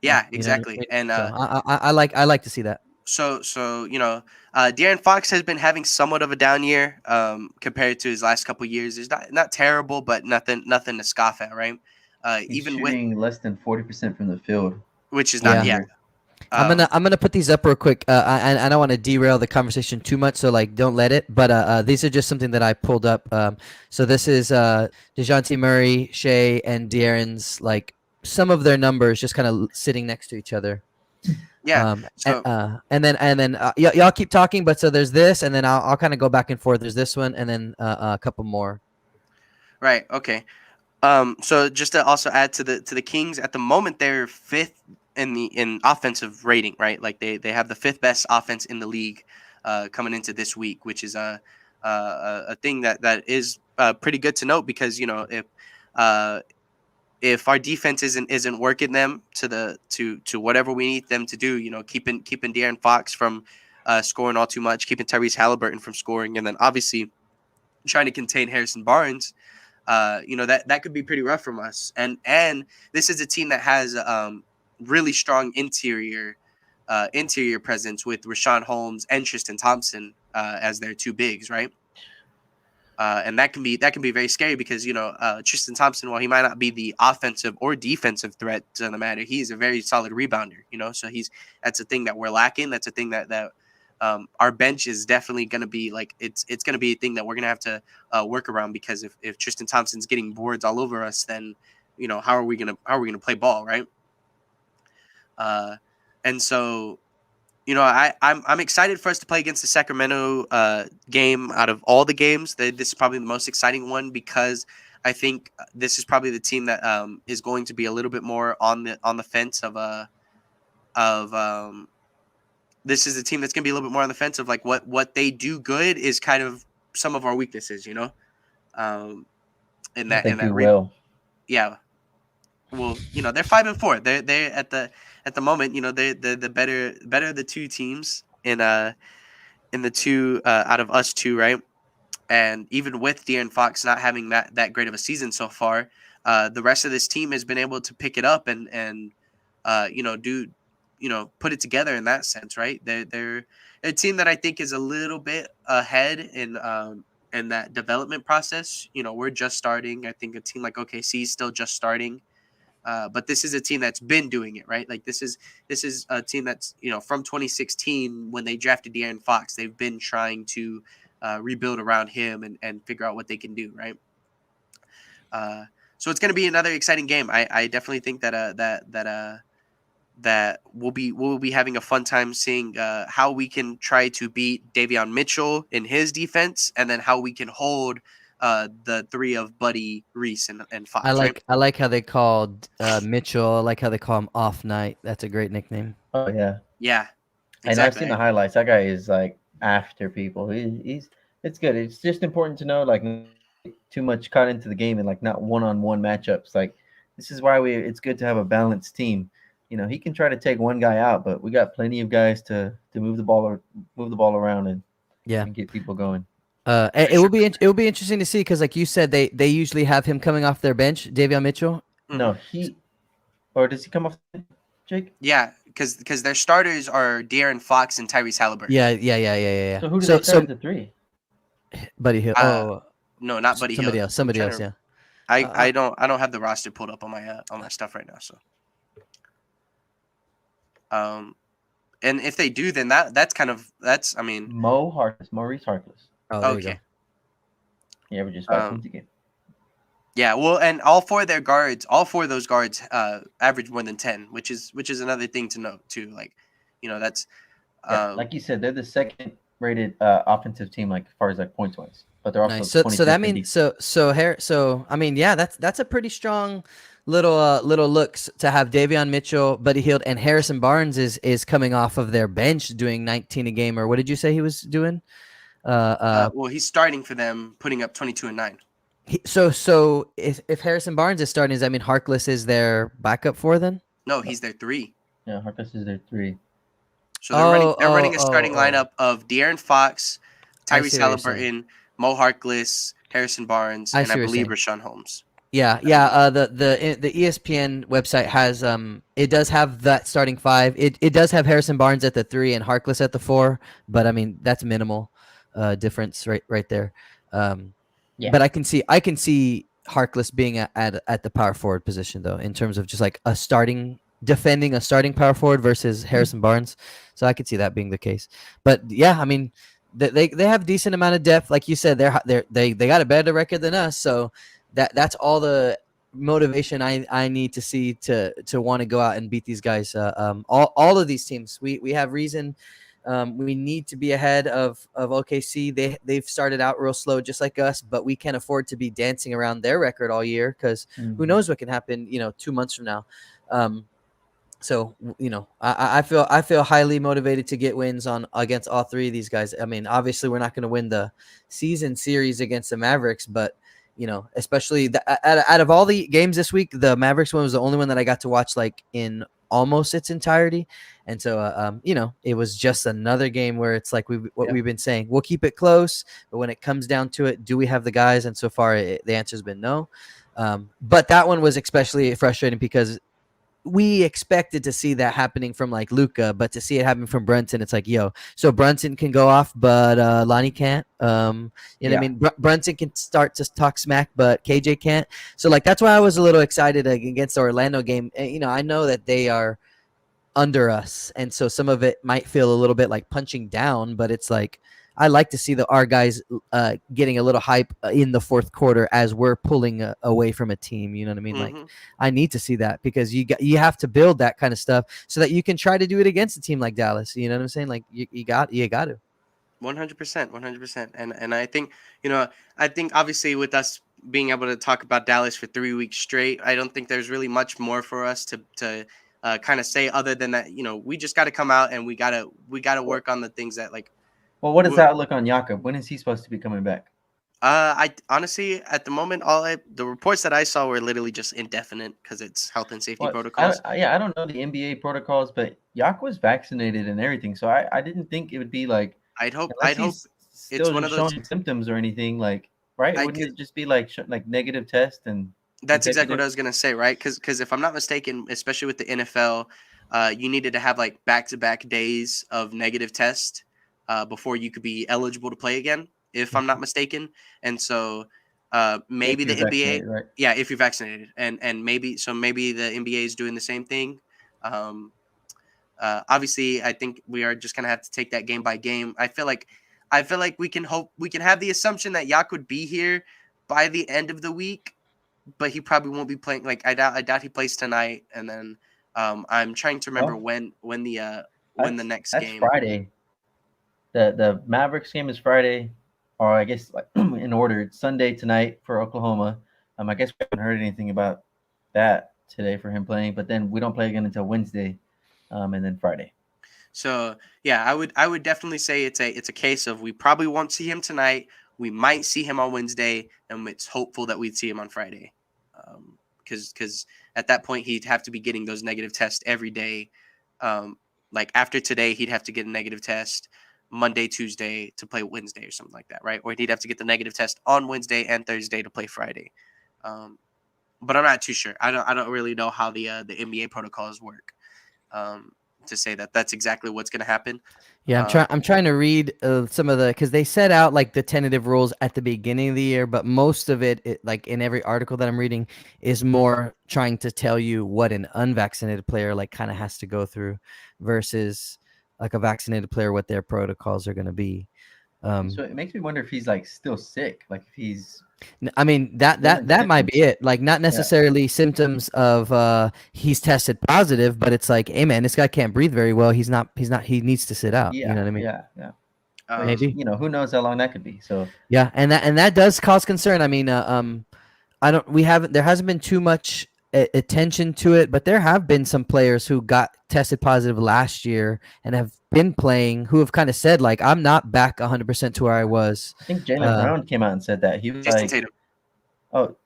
Yeah, exactly. And so I like to see that. So De'Aaron Fox has been having somewhat of a down year compared to his last couple of years. It's not terrible, but nothing to scoff at, right? He's Even shooting less than 40% from the field, which is not yet. I'm gonna put these up real quick. I don't want to derail the conversation too much, so like don't let it. But these are just something that I pulled up. So this is DeJounte Murray, Shea, and De'Aaron's, like some of their numbers just kind of sitting next to each other. Yeah. And then y'all keep talking. But so there's this, and then I'll kind of go back and forth. There's this one, and then a couple more. Right. Okay. So just to also add to the Kings, at the moment they're 5th in offensive rating, right? Like they have the 5th best offense in the league coming into this week, which is a thing that is pretty good to note, because if our defense isn't working them to whatever we need them to do, keeping De'Aaron Fox from scoring all too much, keeping Tyrese Halliburton from scoring, and then obviously trying to contain Harrison Barnes, that could be pretty rough from us. And this is a team that has really strong interior presence with Rashawn Holmes and Tristan Thompson, as their two bigs, right? And that can be very scary because Tristan Thompson, while he might not be the offensive or defensive threat, doesn't matter. He's a very solid rebounder, so that's a thing that we're lacking. That's a thing that our bench is definitely going to be like it's going to be a thing that we're going to have to work around, because if Tristan Thompson's getting boards all over us, then how are we gonna play ball, right? And so. I'm excited for us to play against the Sacramento game. Out of all the games, this is probably the most exciting one, because I think this is probably the team that is going to be a little bit more on the fence this is the team that's going to be a little bit more on the fence of like what they do good is kind of some of our weaknesses, in that yeah. Well, they're 5-4. They're at the moment, they're the better of the two teams in the two out of us two, right? And even with De'Aaron Fox not having that great of a season so far, the rest of this team has been able to pick it up and put it together in that sense, right? They're a team that I think is a little bit ahead in that development process. We're just starting. I think a team like OKC is still just starting. But this is a team that's been doing it, right? Like this is a team that's from 2016 when they drafted De'Aaron Fox, they've been trying to rebuild around him and figure out what they can do, right? So it's going to be another exciting game. I definitely think that we'll be having a fun time seeing how we can try to beat Davion Mitchell in his defense, and then how we can hold the three of Buddy, Reese, and Fox. I like how they called Mitchell. I like how they call him Off Night. That's a great nickname. Oh yeah. Yeah. Exactly. And I've seen the highlights. That guy is like after people. It's good. It's just important to know like too much caught into the game and like not one-on-one matchups. Like this is why it's good to have a balanced team. He can try to take one guy out, but we got plenty of guys to move the ball around and get people going. It will be interesting to see, because like you said, they usually have him coming off their bench, Davion Mitchell. No, or does he come off, Jake? Yeah, because their starters are De'Aaron Fox and Tyrese Halliburton. Yeah. So who do they start at the three? Buddy Hield. No, not Buddy Hield. Somebody else. Yeah. I don't have the roster pulled up on my stuff right now. So. And if they do, then that's Maurice Harkless. Oh, okay. Yeah, we just 5 points again. Yeah, well, and all four of those guards average more than 10, which is another thing to note too. Like, that's like you said, they're the second rated offensive team, like as far as like points wise. But they're also nice. So that means so I mean, yeah, that's a pretty strong little looks to have Davion Mitchell, Buddy Hield, and Harrison Barnes is coming off of their bench doing 19 a game, or what did you say he was doing? Well, he's starting for them, putting up 22 and 9. So if Harrison Barnes is starting, does that mean Harkless is their backup for then? No, he's their 3. Yeah, Harkless is their 3. So they're running a starting lineup of De'Aaron Fox, Tyrese Halliburton, Mo Harkless, Harrison Barnes, and I believe Rashawn Holmes. Yeah. The ESPN website has it does have that starting 5. It does have Harrison Barnes at the 3 and Harkless at the 4, but I mean that's minimal difference right there. But I can see Harkless being at the power forward position though, in terms of just like defending a starting power forward versus Harrison Barnes. So I could see that being the case. But yeah, I mean they have decent amount of depth, like you said. They got a better record than us, so that's all the motivation I need to see to want to go out and beat these guys. All of these teams, we have reason. We need to be ahead of OKC. They've started out real slow, just like us, but we can't afford to be dancing around their record all year, because who knows what can happen 2 months from now. So I feel highly motivated to get wins against all 3 of these guys. I mean, obviously we're not going to win the season series against the Mavericks, but especially out of all the games this week, the Mavericks one was the only one that I got to watch like in almost its entirety. And so, it was just another game where it's like we've been saying, we'll keep it close, but when it comes down to it, do we have the guys? And so far the answer's been no. But that one was especially frustrating because we expected to see that happening from like Luka, but to see it happen from Brunson, it's like, yo, so Brunson can go off, but Lonnie can't. You know what I mean? Brunson can start to talk smack, but KJ can't. So like that's why I was a little excited against the Orlando game. You know, I know that they are under us, and so some of it might feel a little bit like punching down, but it's like I like to see our guys getting a little hype in the fourth quarter as we're pulling away from a team. You know what I mean? Like I need to see that because you have to build that kind of stuff so that you can try to do it against a team like Dallas. You know what I'm saying? Like you got to. 100%, 100%. And I think, I think obviously with us being able to talk about Dallas for 3 weeks straight, I don't think there's really much more for us to kind of say other than that. We just got to come out and we gotta work on the things that like. Well, what is the outlook on Jakob? When is he supposed to be coming back? I honestly, at the moment, the reports that I saw were literally just indefinite because it's health and safety protocols. I don't know the NBA protocols, but Jakob was vaccinated and everything, so I didn't think it would be like. I'd hope it's one of those showing symptoms or anything like, right? Wouldn't it just be like negative test and? That's exactly what I was gonna say, right? Because if I'm not mistaken, especially with the NFL, you needed to have like back-to-back days of negative test before you could be eligible to play again, if I'm not mistaken. And so maybe the NBA, right? Yeah, if you're vaccinated, and maybe the NBA is doing the same thing. Obviously, I think we are just gonna have to take that game by game. I feel like we can have the assumption that Yak would be here by the end of the week, but he probably won't be playing. Like I doubt he plays tonight. And then I'm trying to remember when the next game. That's Friday. The Mavericks game is Friday, or I guess like in order, it's Sunday tonight for Oklahoma. I guess we haven't heard anything about that today for him playing, but then we don't play again until Wednesday, and then Friday. So yeah, I would definitely say it's a case of we probably won't see him tonight. We might see him on Wednesday, and it's hopeful that we'd see him on Friday, because at that point he'd have to be getting those negative tests every day. Like after today, he'd have to get a negative test Monday, Tuesday to play Wednesday or something like that, right? Or he'd have to get the negative test on Wednesday and Thursday to play Friday. But I'm not too sure. I don't really know how the NBA protocols work to say that that's exactly what's going to happen. Yeah, I'm trying to read some of because they set out like the tentative rules at the beginning of the year, but most of it, like in every article that I'm reading, is more trying to tell you what an unvaccinated player like kind of has to go through versus like a vaccinated player, what their protocols are going to be. So it makes me wonder if he's like still sick, like if he's. I mean that might be it. Like not necessarily symptoms of he's tested positive, but it's like, hey man, this guy can't breathe very well. He's not. He needs to sit out. Yeah, you know what I mean? Yeah. Maybe. Who knows how long that could be. So yeah, and that does cause concern. I mean, there hasn't been too much attention to it, but there have been some players who got tested positive last year and have been playing who have kind of said like, I'm not back 100% to where I was. I think Jaylen Brown came out and said that he was Jason Tatum. Oh,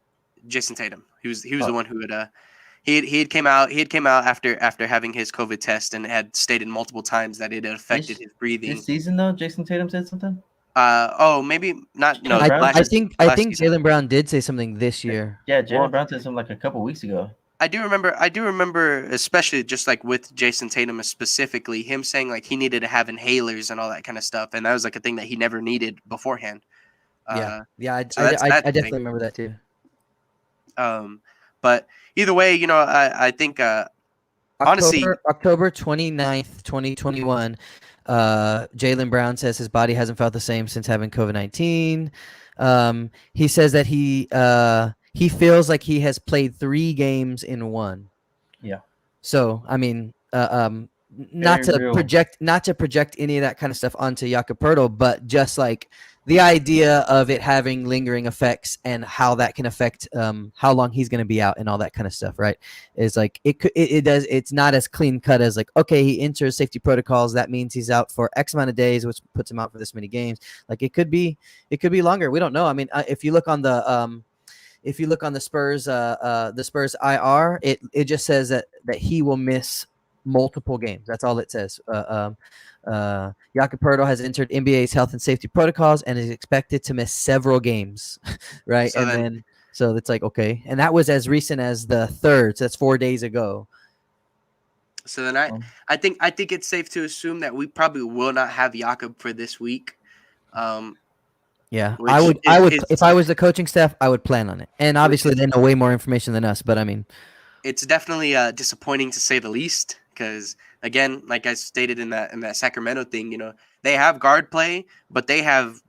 Jason Tatum. He was the one who had he had came out after having his COVID test and had stated multiple times that it had affected his breathing. This season though, Jason Tatum said something. Maybe not. No, I think Jaylen Brown did say something this year. Yeah, Jaylen Brown said something like a couple weeks ago. I do remember, especially just like with Jason Tatum specifically, him saying like he needed to have inhalers and all that kind of stuff, and that was like a thing that he never needed beforehand. I definitely remember that too. But either way, I think honestly, October 29th, 2021, Jaylen Brown says his body hasn't felt the same since having COVID-19. He says that he feels like he has played 3 games in 1. Yeah. So, I mean, not to project any of that kind of stuff onto Jakob Poeltl, but just like the idea of it having lingering effects and how that can affect how long he's going to be out and all that kind of stuff, right? Is like it's not as clean cut as like, okay, he enters safety protocols, that means he's out for X amount of days, which puts him out for this many games. Like it could be longer. We don't know. I mean, if you look on the Spurs IR, it just says that he will miss multiple games. That's all it says. Jakob Poeltl has entered NBA's health and safety protocols and is expected to miss several games, right? So it's like, okay. And that was as recent as the 3rd, so that's 4 days ago. So then I think it's safe to assume that we probably will not have Jakob for this week. Yeah, Which I would is if I was the coaching staff, I would plan on it. And obviously, is they know way more information than us. But I mean, it's definitely disappointing to say the least. Because again, like I stated in that Sacramento thing, you know, they have guard play, but they have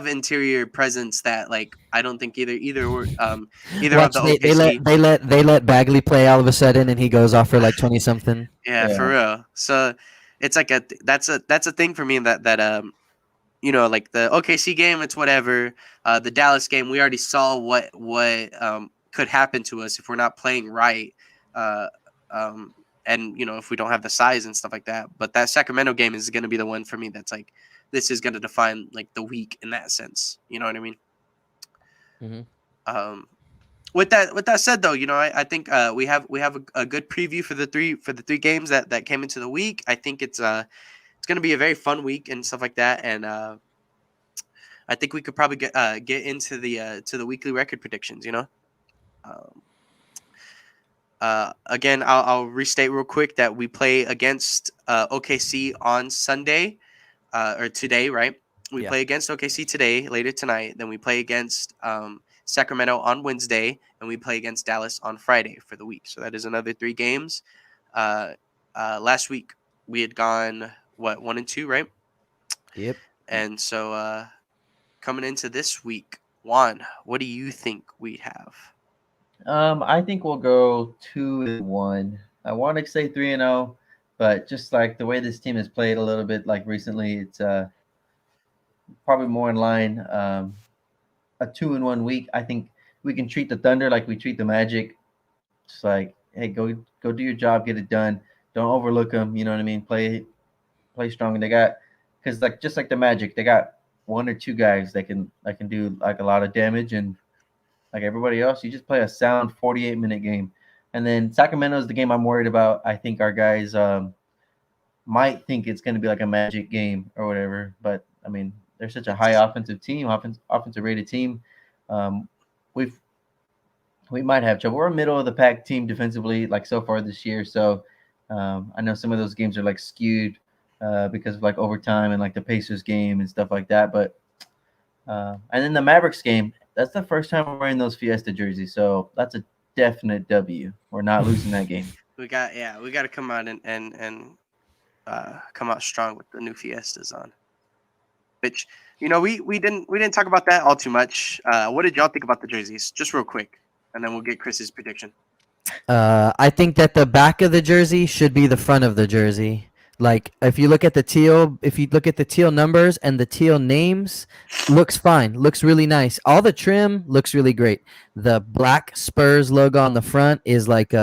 interior presence that like I don't think either of watch the OKC. they let Bagley play all of a sudden, and he goes off for like 20 something. Yeah, for real. So it's like that's a thing for me that you know, like the OKC game, it's whatever. The Dallas game, we already saw what could happen to us if we're not playing right. Uh, and you know, if we don't have the size and stuff like that. But that Sacramento game is going to be the one for me that's like this is going to define like the week in that sense. You know what I mean? Mm-hmm. With that said, though, you know, I think we have a good preview for the three games that came into the week. I think it's going to be a very fun week and stuff like that, and I think we could probably get into the to the weekly record predictions. You know, again, I'll restate real quick that we play against OKC on Sunday or today, right? We play against OKC today, later tonight. Then we play against Sacramento on Wednesday, and we play against Dallas on Friday for the week. So that is another 3 games. Last week we had gone 1-2, right? Yep. And so coming into this week, Juan, what do you think we'd have? I think we'll go 2-1. I want to say 3-0, but just like the way this team has played a little bit like recently, it's probably more in line. A 2-1 week. I think we can treat the Thunder like we treat the Magic. Just like, hey, go do your job, get it done. Don't overlook them. You know what I mean? Play strong. And they got because like just like the Magic, they got 1 or 2 guys that can do like a lot of damage, and like everybody else, you just play a sound 48-minute game. And then Sacramento is the game I'm worried about. I think our guys might think it's going to be like a Magic game or whatever, but I mean they're such a high offensive team, offensive rated team. We might have trouble. We're a middle of the pack team defensively, like so far this year. So I know some of those games are like skewed because of like overtime and like the Pacers game and stuff like that. But and then the Mavericks game, that's the first time we're wearing those Fiesta jerseys. So that's a definite W. We're not losing that game. We got to come out and come out strong with the new Fiestas on. Which, you know, we didn't talk about that all too much. What did y'all think about the jerseys? Just real quick, and then we'll get Chris's prediction. I think that the back of the jersey should be the front of the jersey. Like if you look at the teal numbers and the teal names, looks fine, looks really nice. All the trim looks really great. The black Spurs logo on the front is like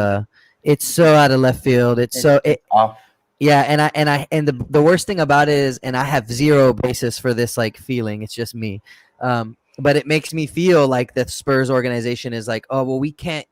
it's so out of left field. It's off. Yeah, and the worst thing about it is, and I have zero basis for this like feeling. It's just me. But it makes me feel like the Spurs organization is like, oh well, we can't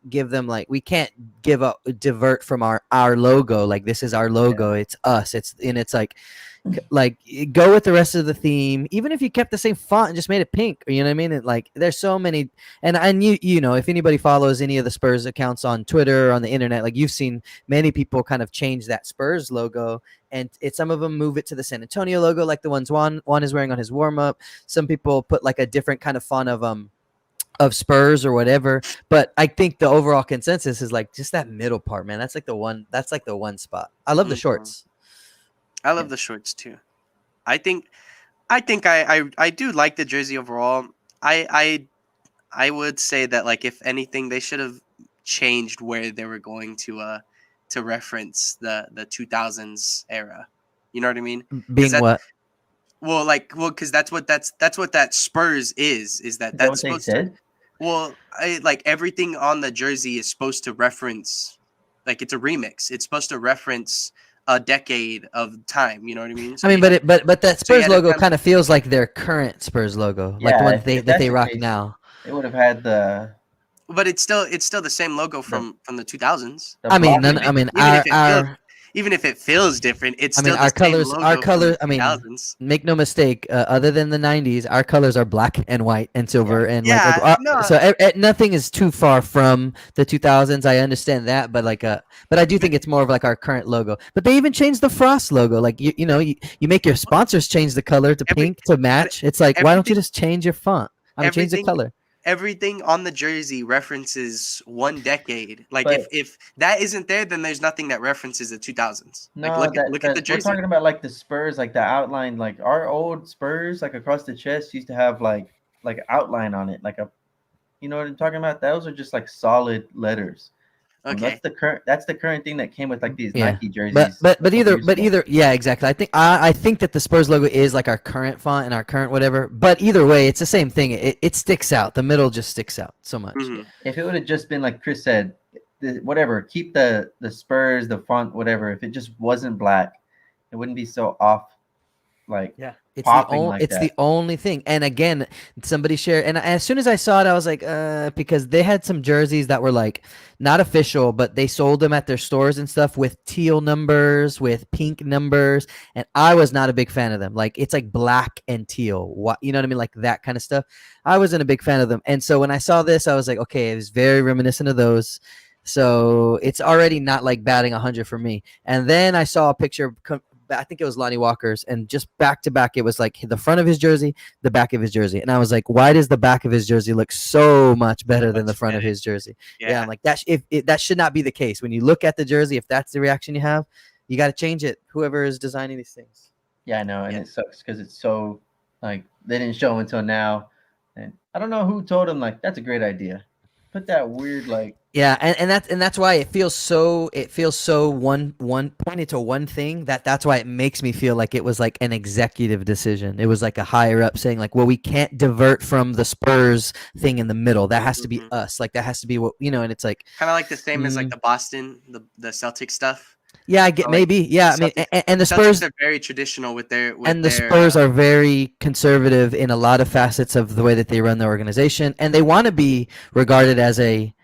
divert from our logo. Like this is our logo. Yeah. It's us. It's like go with the rest of the theme. Even if you kept the same font and just made it pink, you know what I mean? Like there's so many, and you know if anybody follows any of the Spurs accounts on Twitter or on the internet, like you've seen many people kind of change that Spurs logo. And some of them move it to the San Antonio logo, like the ones Juan is wearing on his warm up. Some people put like a different kind of font of Spurs or whatever. But I think the overall consensus is like just that middle part, man. That's like the one spot. I love the shorts. I love the shorts too. I think I do like the jersey overall. I would say that like if anything they should have changed where they were going to reference the 2000s era. You know what I mean? Being what? Well, because that's what that Spurs is that's supposed to. Well, like everything on the jersey is supposed to reference, like it's a remix. It's supposed to reference a decade of time. You know what I mean? So I mean, but that Spurs logo kind of feels like their current Spurs logo, like the one that they rock now. It would have had the. But it's still the same logo from the 2000s. even if it feels different, it's I mean, still the same logo our from color. the I mean, 2000s. make no mistake. Other than the '90s, our colors are black and white and silver, and Yeah, no, so nothing is too far from the 2000s. I understand that, but but I do think it's more of like our current logo. But they even changed the Frost logo. Like you make your sponsors change the color to every pink to but match. It's like, why don't you everything just change your font? I mean, change the everything color. everything on the jersey references one decade. Like But if that isn't there, then there's nothing that references the 2000s. Like no, look at the we're jersey. talking about like the Spurs, like the outline, like our old Spurs, like across the chest used to have like outline on it, like a, you know what I'm talking about? Those are just like solid letters. Okay. That's the current thing that came with like these Yeah, Nike jerseys a couple years ago. yeah, exactly. I think that the Spurs logo is like our current font and our current whatever. But either way, it's the same thing. It sticks out. The middle just sticks out so much. Hmm. If it would have just been like Chris said, whatever, keep the Spurs, the font, whatever. If it just wasn't black, it wouldn't be so off, like Yeah, it's popping like it's the that. only thing. And again, somebody shared, and as soon as I saw it, I was like, because they had some jerseys that were like not official, but they sold them at their stores and stuff with teal numbers, with pink numbers, and I was not a big fan of them. Like it's like black and teal, what you know what I mean, like that kind of stuff. I wasn't a big fan of them, and so when I saw this, I was like, okay, it was very reminiscent of those. So it's already not like batting 100 for me. And then I saw a picture. I think it was Lonnie Walker's, and just back to back, it was like the front of his jersey, the back of his jersey, and I was like, why does the back of his jersey look so much better than the Much front of better. his jersey? Yeah, Yeah. I'm like that should not be the case. When you look at the jersey, if that's the reaction you have, you got to change it. Whoever is designing these things. Yeah, I know, and Yeah. it sucks because it's so like they didn't show until now, and I don't know who told them like that's a great idea. Put that weird like Yeah, and that's why it feels so one pointed to one thing that's why it makes me feel like it was like an executive decision. It was like a higher up saying like, well, we can't divert from the Spurs thing in the middle. That has to be Mhm. us. Like that has to be what and it's like, Kind of like the same as like mm, the Boston, the Celtic stuff. yeah, I get Like maybe. the Yeah, I mean, Celtics, and the Celtics Spurs are very traditional with their and the Spurs are very conservative in a lot of facets of the way that they run their organization, and they want to be regarded as a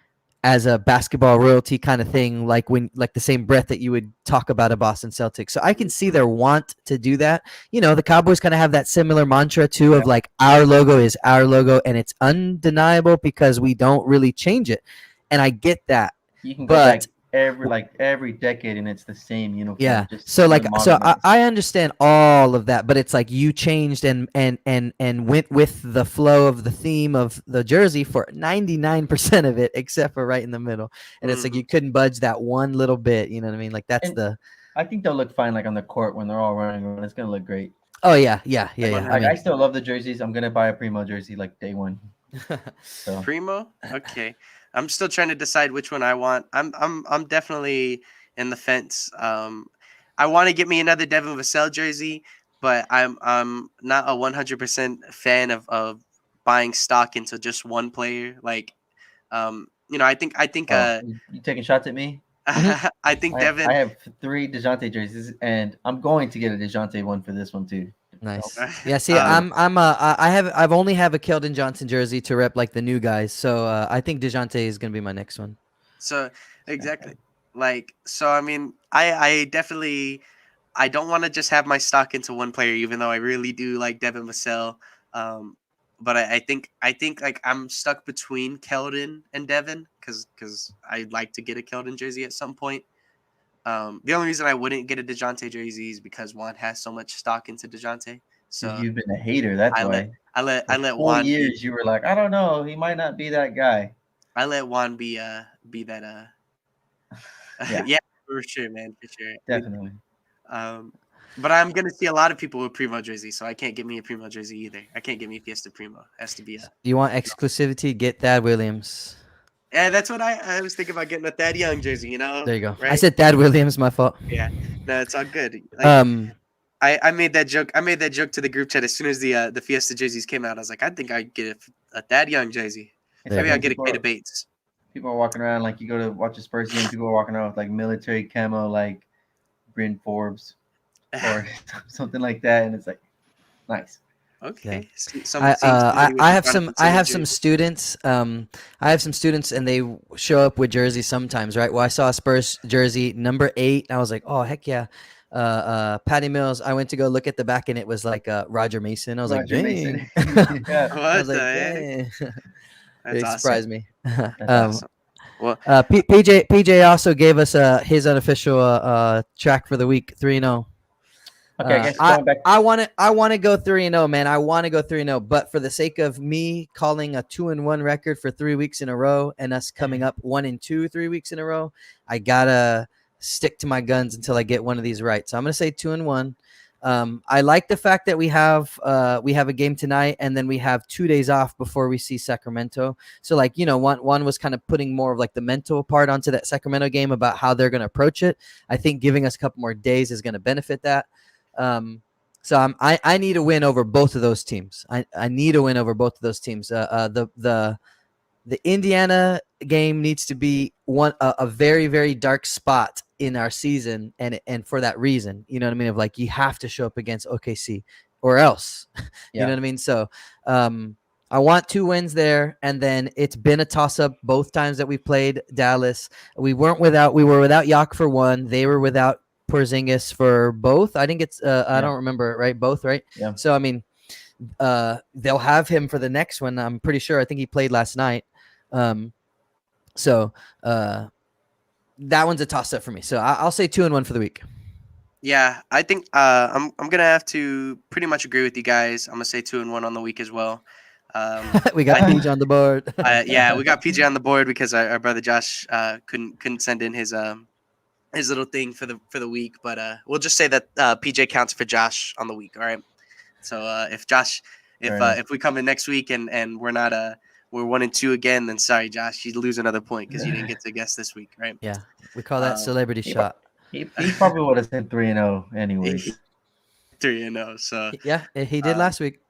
basketball royalty kind of thing, like the same breath that you would talk about a Boston Celtics. So I can see their want to do that. The Cowboys kind of have that similar mantra too of like our logo is our logo and it's undeniable because we don't really change it. And I get that. you can go But back every decade and it's the same uniform, yeah. just So like modernized. I understand all of that, but it's like you changed and went with the flow of the theme of the jersey for 99% of it, except for right in the middle. And it's like Mhm. you couldn't budge that one little bit, you know what I mean? Like that's And the I think they'll look fine like on the court when they're all running around. It's gonna look great. oh yeah. I I mean still love the jerseys. I'm gonna buy a Primo jersey like day one. So Primo. Okay, I'm still trying to decide which one I want. I'm definitely in the fence. I want to get me another Devin Vassell jersey, but I'm not a 100% fan of buying stock into just one player. Like, I think oh, you taking shots at me? Mhm. I think I Devin. have 3 DeJounte jerseys, and I'm going to get a DeJounte one for this one too. So, Nice. Yeah, see, um, I've only have a Keldon Johnson jersey to rep like the new guys. So I think DeJounte is gonna be my next one. so exactly. Like, so I mean, I definitely I don't want to just have my stock into one player, even though I really do like Devin Vassell. Um, but I think like I'm stuck between Keldon and Devin because I'd like to get a Keldon jersey at some point. The only reason I wouldn't get a Dejounte jersey is because Juan has so much stock into Dejounte. because So you've been a hater, that's I let why. I let For I let 4 Juan be years, you were like, I don't know, he might not be that guy. I let Juan be that Yeah, yeah, for sure, man, for sure. definitely. Um, but I'm gonna see a lot of people with Primo jersey, so I can't get me a Primo jersey either. I can't get me Fiesta Primo. It has to be a. Do you want exclusivity? Get Thad Williams. Yeah, that's what I was thinking about getting a Thad Young jersey. You know, There you go. I right? said Thad Williams. My fault. Yeah, no, it's all good. Like Um, I made that joke. I made that joke to the group chat as soon as the Fiesta jerseys came out. I was like, I think I'd get a Thad Young jersey. It's There Maybe you I'll go. get a Kata Bates. people are walking around like you go to watch a Spurs game, people are walking around with like military camo, like Bryn Forbes or something like that, and it's like nice. Okay. I Seeing somebody with I the have Jonathan I Simmons have some jersey. students. I have some students, and they show up with jerseys sometimes, right? Well, I saw a Spurs jersey number 8, and I was like, oh heck yeah. Patty Mills. I went to go look at the back, and it was like Roger Mason. I was like, Roger Mason. dang. Yeah, I was What the like, heck? dang. That's It awesome. surprised me. that's um, awesome. Well, PJ also gave us his unofficial track for the week 3-0. Okay, I guess I going back. I want to go 3-0, man. I want to go 3-0, but for the sake of me calling a 2-1 record for 3 weeks in a row and us coming up 1-2 3 weeks in a row, I gotta stick to my guns until I get one of these right. So I'm gonna say 2-1. I like the fact that we have a game tonight, and then we have 2 days off before we see Sacramento. So like, one was kind of putting more of like the mental part onto that Sacramento game about how they're gonna approach it. I think giving us a couple more days is gonna benefit that. So I need a win over both of those teams. I need a win over both of those teams. The Indiana game needs to be a very, very dark spot in our season, and for that reason, you know what I mean, of like you have to show up against OKC or else. Yeah. You know what I mean? So I want 2 wins there, and then it's been a toss-up both times that we played Dallas. We were without Yak for one. They were without Porzingis for both. I think it's I don't remember it right. Both, right? Yeah. So I mean, they'll have him for the next one. I'm pretty sure. I think he played last night. So that one's a toss up for me. So I'll say 2-1 for the week. yeah, I think I'm gonna have to pretty much agree with you guys. I'm gonna say 2-1 on the week as well. We got I- Peach on the board. yeah, we got PJ on the board because our brother Josh couldn't send in his little thing for the week, but we'll just say that PJ counts for Josh on the week. All right. So if Josh, if we come in next week and we're not we're 1-2 again, then sorry, Josh, you lose another point because you didn't get to guess this week, right? Yeah, we call that celebrity shot. He probably would have said 3-0 anyways. 3-0. So Yeah, he did last week.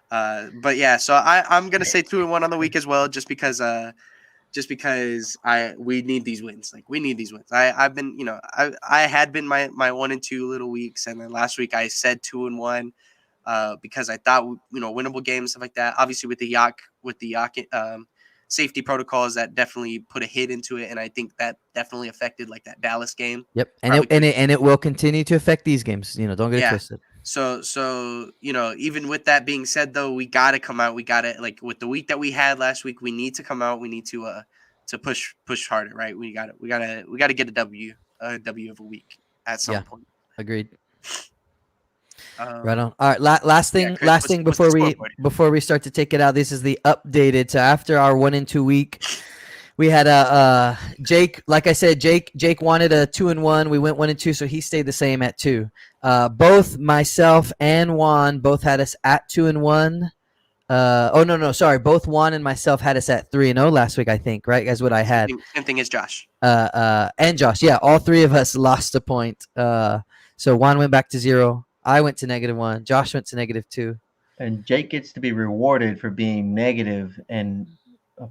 but yeah, so I'm gonna say 2-1 on the week as well, just because we need these wins. Like we need these wins. I've been, I had been my 1-2 little weeks, and then last week I said 2-1 because I thought winnable games, stuff like that. Obviously with the Yak safety protocols, that definitely put a hit into it, and I think that definitely affected like that Dallas game. Yep, and it will continue to affect these games. Don't get it twisted. So even with that being said, though, we got to come out. We got to, like, with the week that we had last week, we need to come out. We need to push harder, right? We got to get a W of a week at some point. Agreed. Right on. All right, last thing Chris, before we start to take it out. This is the updated. So after our 1-2 week, we had Jake. Like I said, Jake wanted a 2-1. We went 1-2, so he stayed the same at 2. Both myself and Juan both had us at 2-1. No, sorry. Both Juan and myself had us at 3-0 last week, I think, right? That's what I had. Same thing as Josh. And Josh. Yeah, all 3 of us lost a point. So Juan went back to 0. I went to -1. Josh went to -2. And Jake gets to be rewarded for being negative and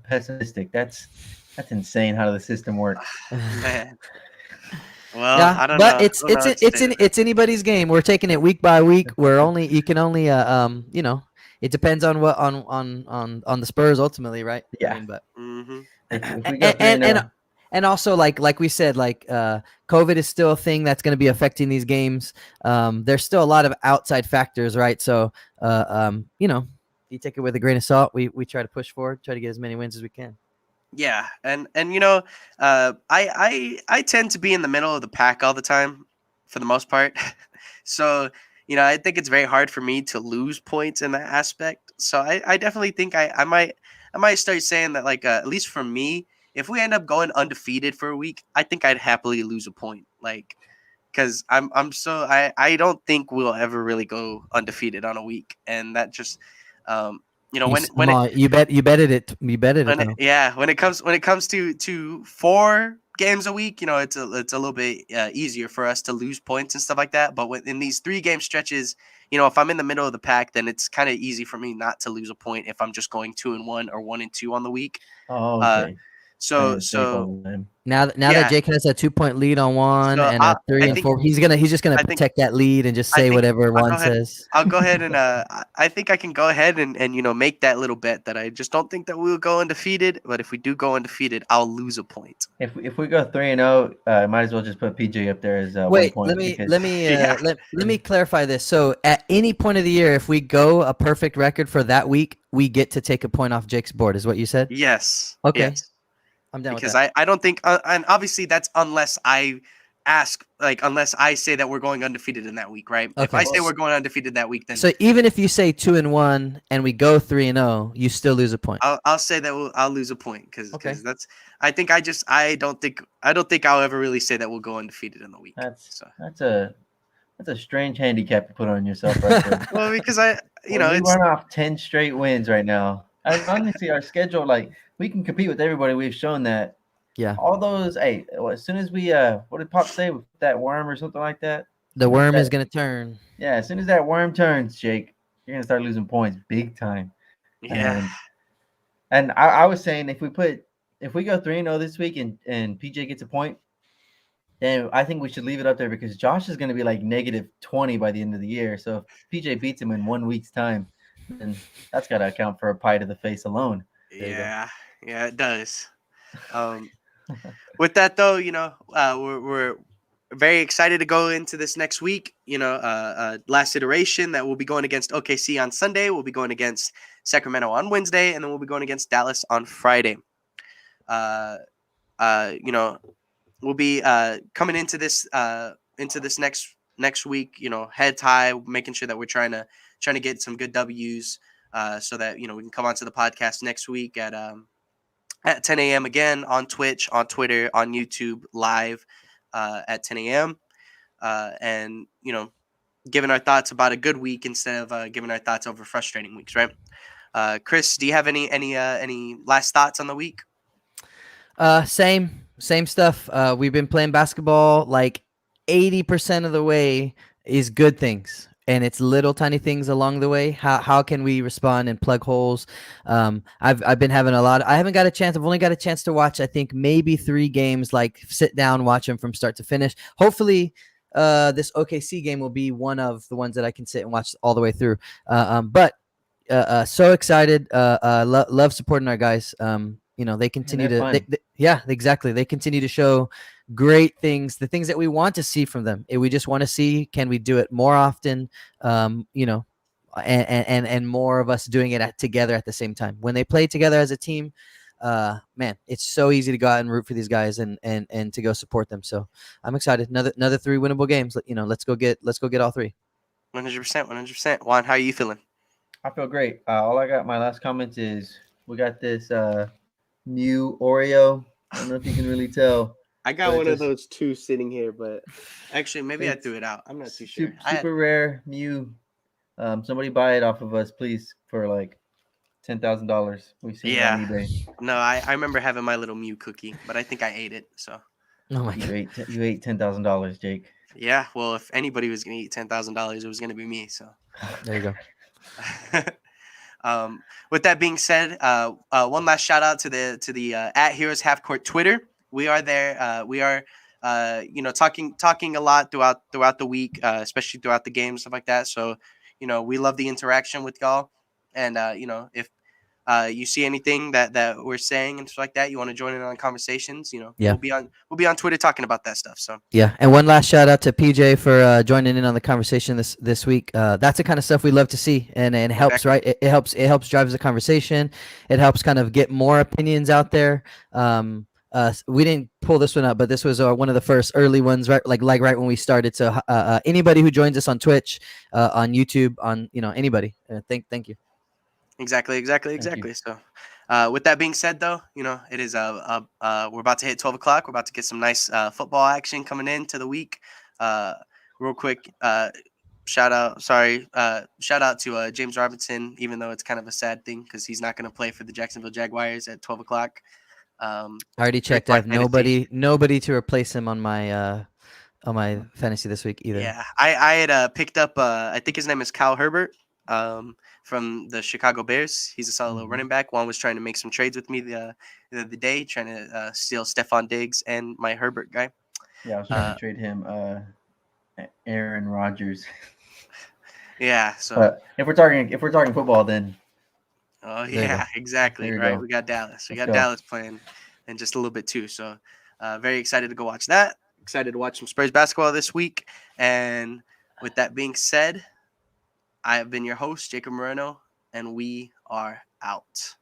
pessimistic. That's insane how the system works. Man. Well, Yeah, I don't but know. it's anybody's game. We're taking it week by week. You can only it depends on what on the Spurs ultimately, right? Yeah. I mean, but If we go 3-0, and also like we said, like COVID is still a thing that's going to be affecting these games. There's still a lot of outside factors, right? So you take it with a grain of salt. We try to push forward, try to get as many wins as we can. Yeah, and I tend to be in the middle of the pack all the time, for the most part. So I think it's very hard for me to lose points in that aspect. So I definitely think I might start saying that, like, at least for me, if we end up going undefeated for a week, I think I'd happily lose a point, like, because I don't think we'll ever really go undefeated on a week, and that just you betted it. When it comes to 4 games a week, it's a little bit easier for us to lose points and stuff like that. But in these 3 game stretches, if I'm in the middle of the pack, then it's kind of easy for me not to lose a point if I'm just going 2-1 or 1-2 on the week. Oh, okay. So Same Jake all so the time. Now that Yeah. Jake has a 2-point lead on Juan So and a 3 I and think 4, he's just gonna I think protect that lead and just I say think whatever I'll go Juan ahead. says. I'll go ahead and I think I can go ahead and make that little bet that I just don't think that we will go undefeated. But if we do go undefeated, I'll lose a point. If we go 3-0, might as well just put PJ up there as 1 Wait, point. because Yeah. let me clarify this. So at any point of the year, if we go a perfect record for that week, we get to take a point off Jake's board, is what you said? Yes. Okay. Yes. I'm down with Because that. I don't think and obviously that's unless I unless I say that we're going undefeated in that week, right? If Okay. I say we're going undefeated that week, then So even if you say 2-1 and we go 3-0, you still lose a point. I'll say that I'll lose a point because Okay. that's I don't think I'll ever really say that we'll go undefeated in the week. that's a strange handicap to put on yourself right there. Well, because We run off 10 straight wins right now. And honestly, our schedule, like, we can compete with everybody. We've shown that. Yeah. All those, hey, as soon as we, what did Pop say? That worm or something like that? The worm is gonna turn. Yeah, as soon as that worm turns, Jake, you're gonna start losing points big time. Yeah. And I was saying if we go 3-0 this week and PJ gets a point, then I think we should leave it up there because Josh is going to be like -20 by the end of the year. So if PJ beats him in 1 week's time, then that's got to account for a pie to the face alone. Yeah, it does. With that though, we're very excited to go into this next week. Last iteration that we'll be going against OKC on Sunday. We'll be going against Sacramento on Wednesday, and then we'll be going against Dallas on Friday. We'll be coming into this next week. Heads high, making sure that we're trying to get some good W's, so that we can come onto the podcast next week at 10 a.m. again on Twitch, on Twitter, on YouTube, live at 10 a.m. And giving our thoughts about a good week instead of giving our thoughts over frustrating weeks, right? Chris, do you have any last thoughts on the week? Same stuff. We've been playing basketball like 80% of the way is good things, and it's little tiny things along the way. How can we respond and plug holes? I've been having I haven't got a chance. I've only got a chance to watch, I think, maybe 3 games, like sit down, watch them from start to finish. Hopefully, this OKC game will be one of the ones that I can sit and watch all the way through. But so excited. Love supporting our guys. They continue exactly. They continue to show great things, the things that we want to see from them. We just want to see, can we do it more often? And more of us doing it together at the same time. When they play together as a team, man, it's so easy to go out and root for these guys and to go support them. So I'm excited. Another 3 winnable games. Let's go get all 3. 100%. Juan, how are you feeling? I feel great. All I got, my last comment is we got this new Oreo. I don't know if you can really tell. I got one of those 2 sitting here, but actually maybe I threw it out. I'm not too sure. Super rare Mew. Somebody buy it off of us, please, for like $10,000. We've seen it on eBay. No, I remember having my little Mew cookie, but I think I ate it. So. Oh my God. You ate $10,000, Jake. Yeah, well, if anybody was gonna eat $10,000, it was gonna be me. So. There you go. With that being said, one last shout out to the at Heroes Half Court Twitter. We are there. We are talking a lot throughout the week, especially throughout the game, stuff like that. So we love the interaction with y'all, and if you see anything that we're saying and stuff like that, you want to join in on conversations, we'll be on Twitter talking about that stuff. So yeah, and one last shout out to PJ for joining in on the conversation this week. That's the kind of stuff we love to see, and it helps, right? It helps drives the conversation. It helps kind of get more opinions out there. We didn't pull this one up, but this was one of the first early ones, right? Like right when we started. So anybody who joins us on Twitch, on YouTube, on anybody, thank you. Exactly. So, with that being said, though, it is we're about to hit 12 o'clock. We're about to get some nice football action coming into the week. Real quick, shout out to James Robinson, even though it's kind of a sad thing because he's not going to play for the Jacksonville Jaguars at 12 o'clock. I already checked. I have nobody to replace him on my fantasy this week either. Yeah, I had picked up. I think his name is Kyle Herbert. from the Chicago Bears. He's a solid little Mhm. running back. Juan was trying to make some trades with me the other day, trying to steal Stephon Diggs and my Herbert guy. Yeah, I was trying Uh, to trade him Aaron Rodgers. yeah. So. But if we're talking football, then Oh There you yeah, go. exactly. there you Right. go. We got Dallas. We Let's got go. Dallas playing in just a little bit too. So very excited to go watch that. Excited to watch some Spurs basketball this week. And with that being said, I have been your host, Jacob Moreno, and we are out.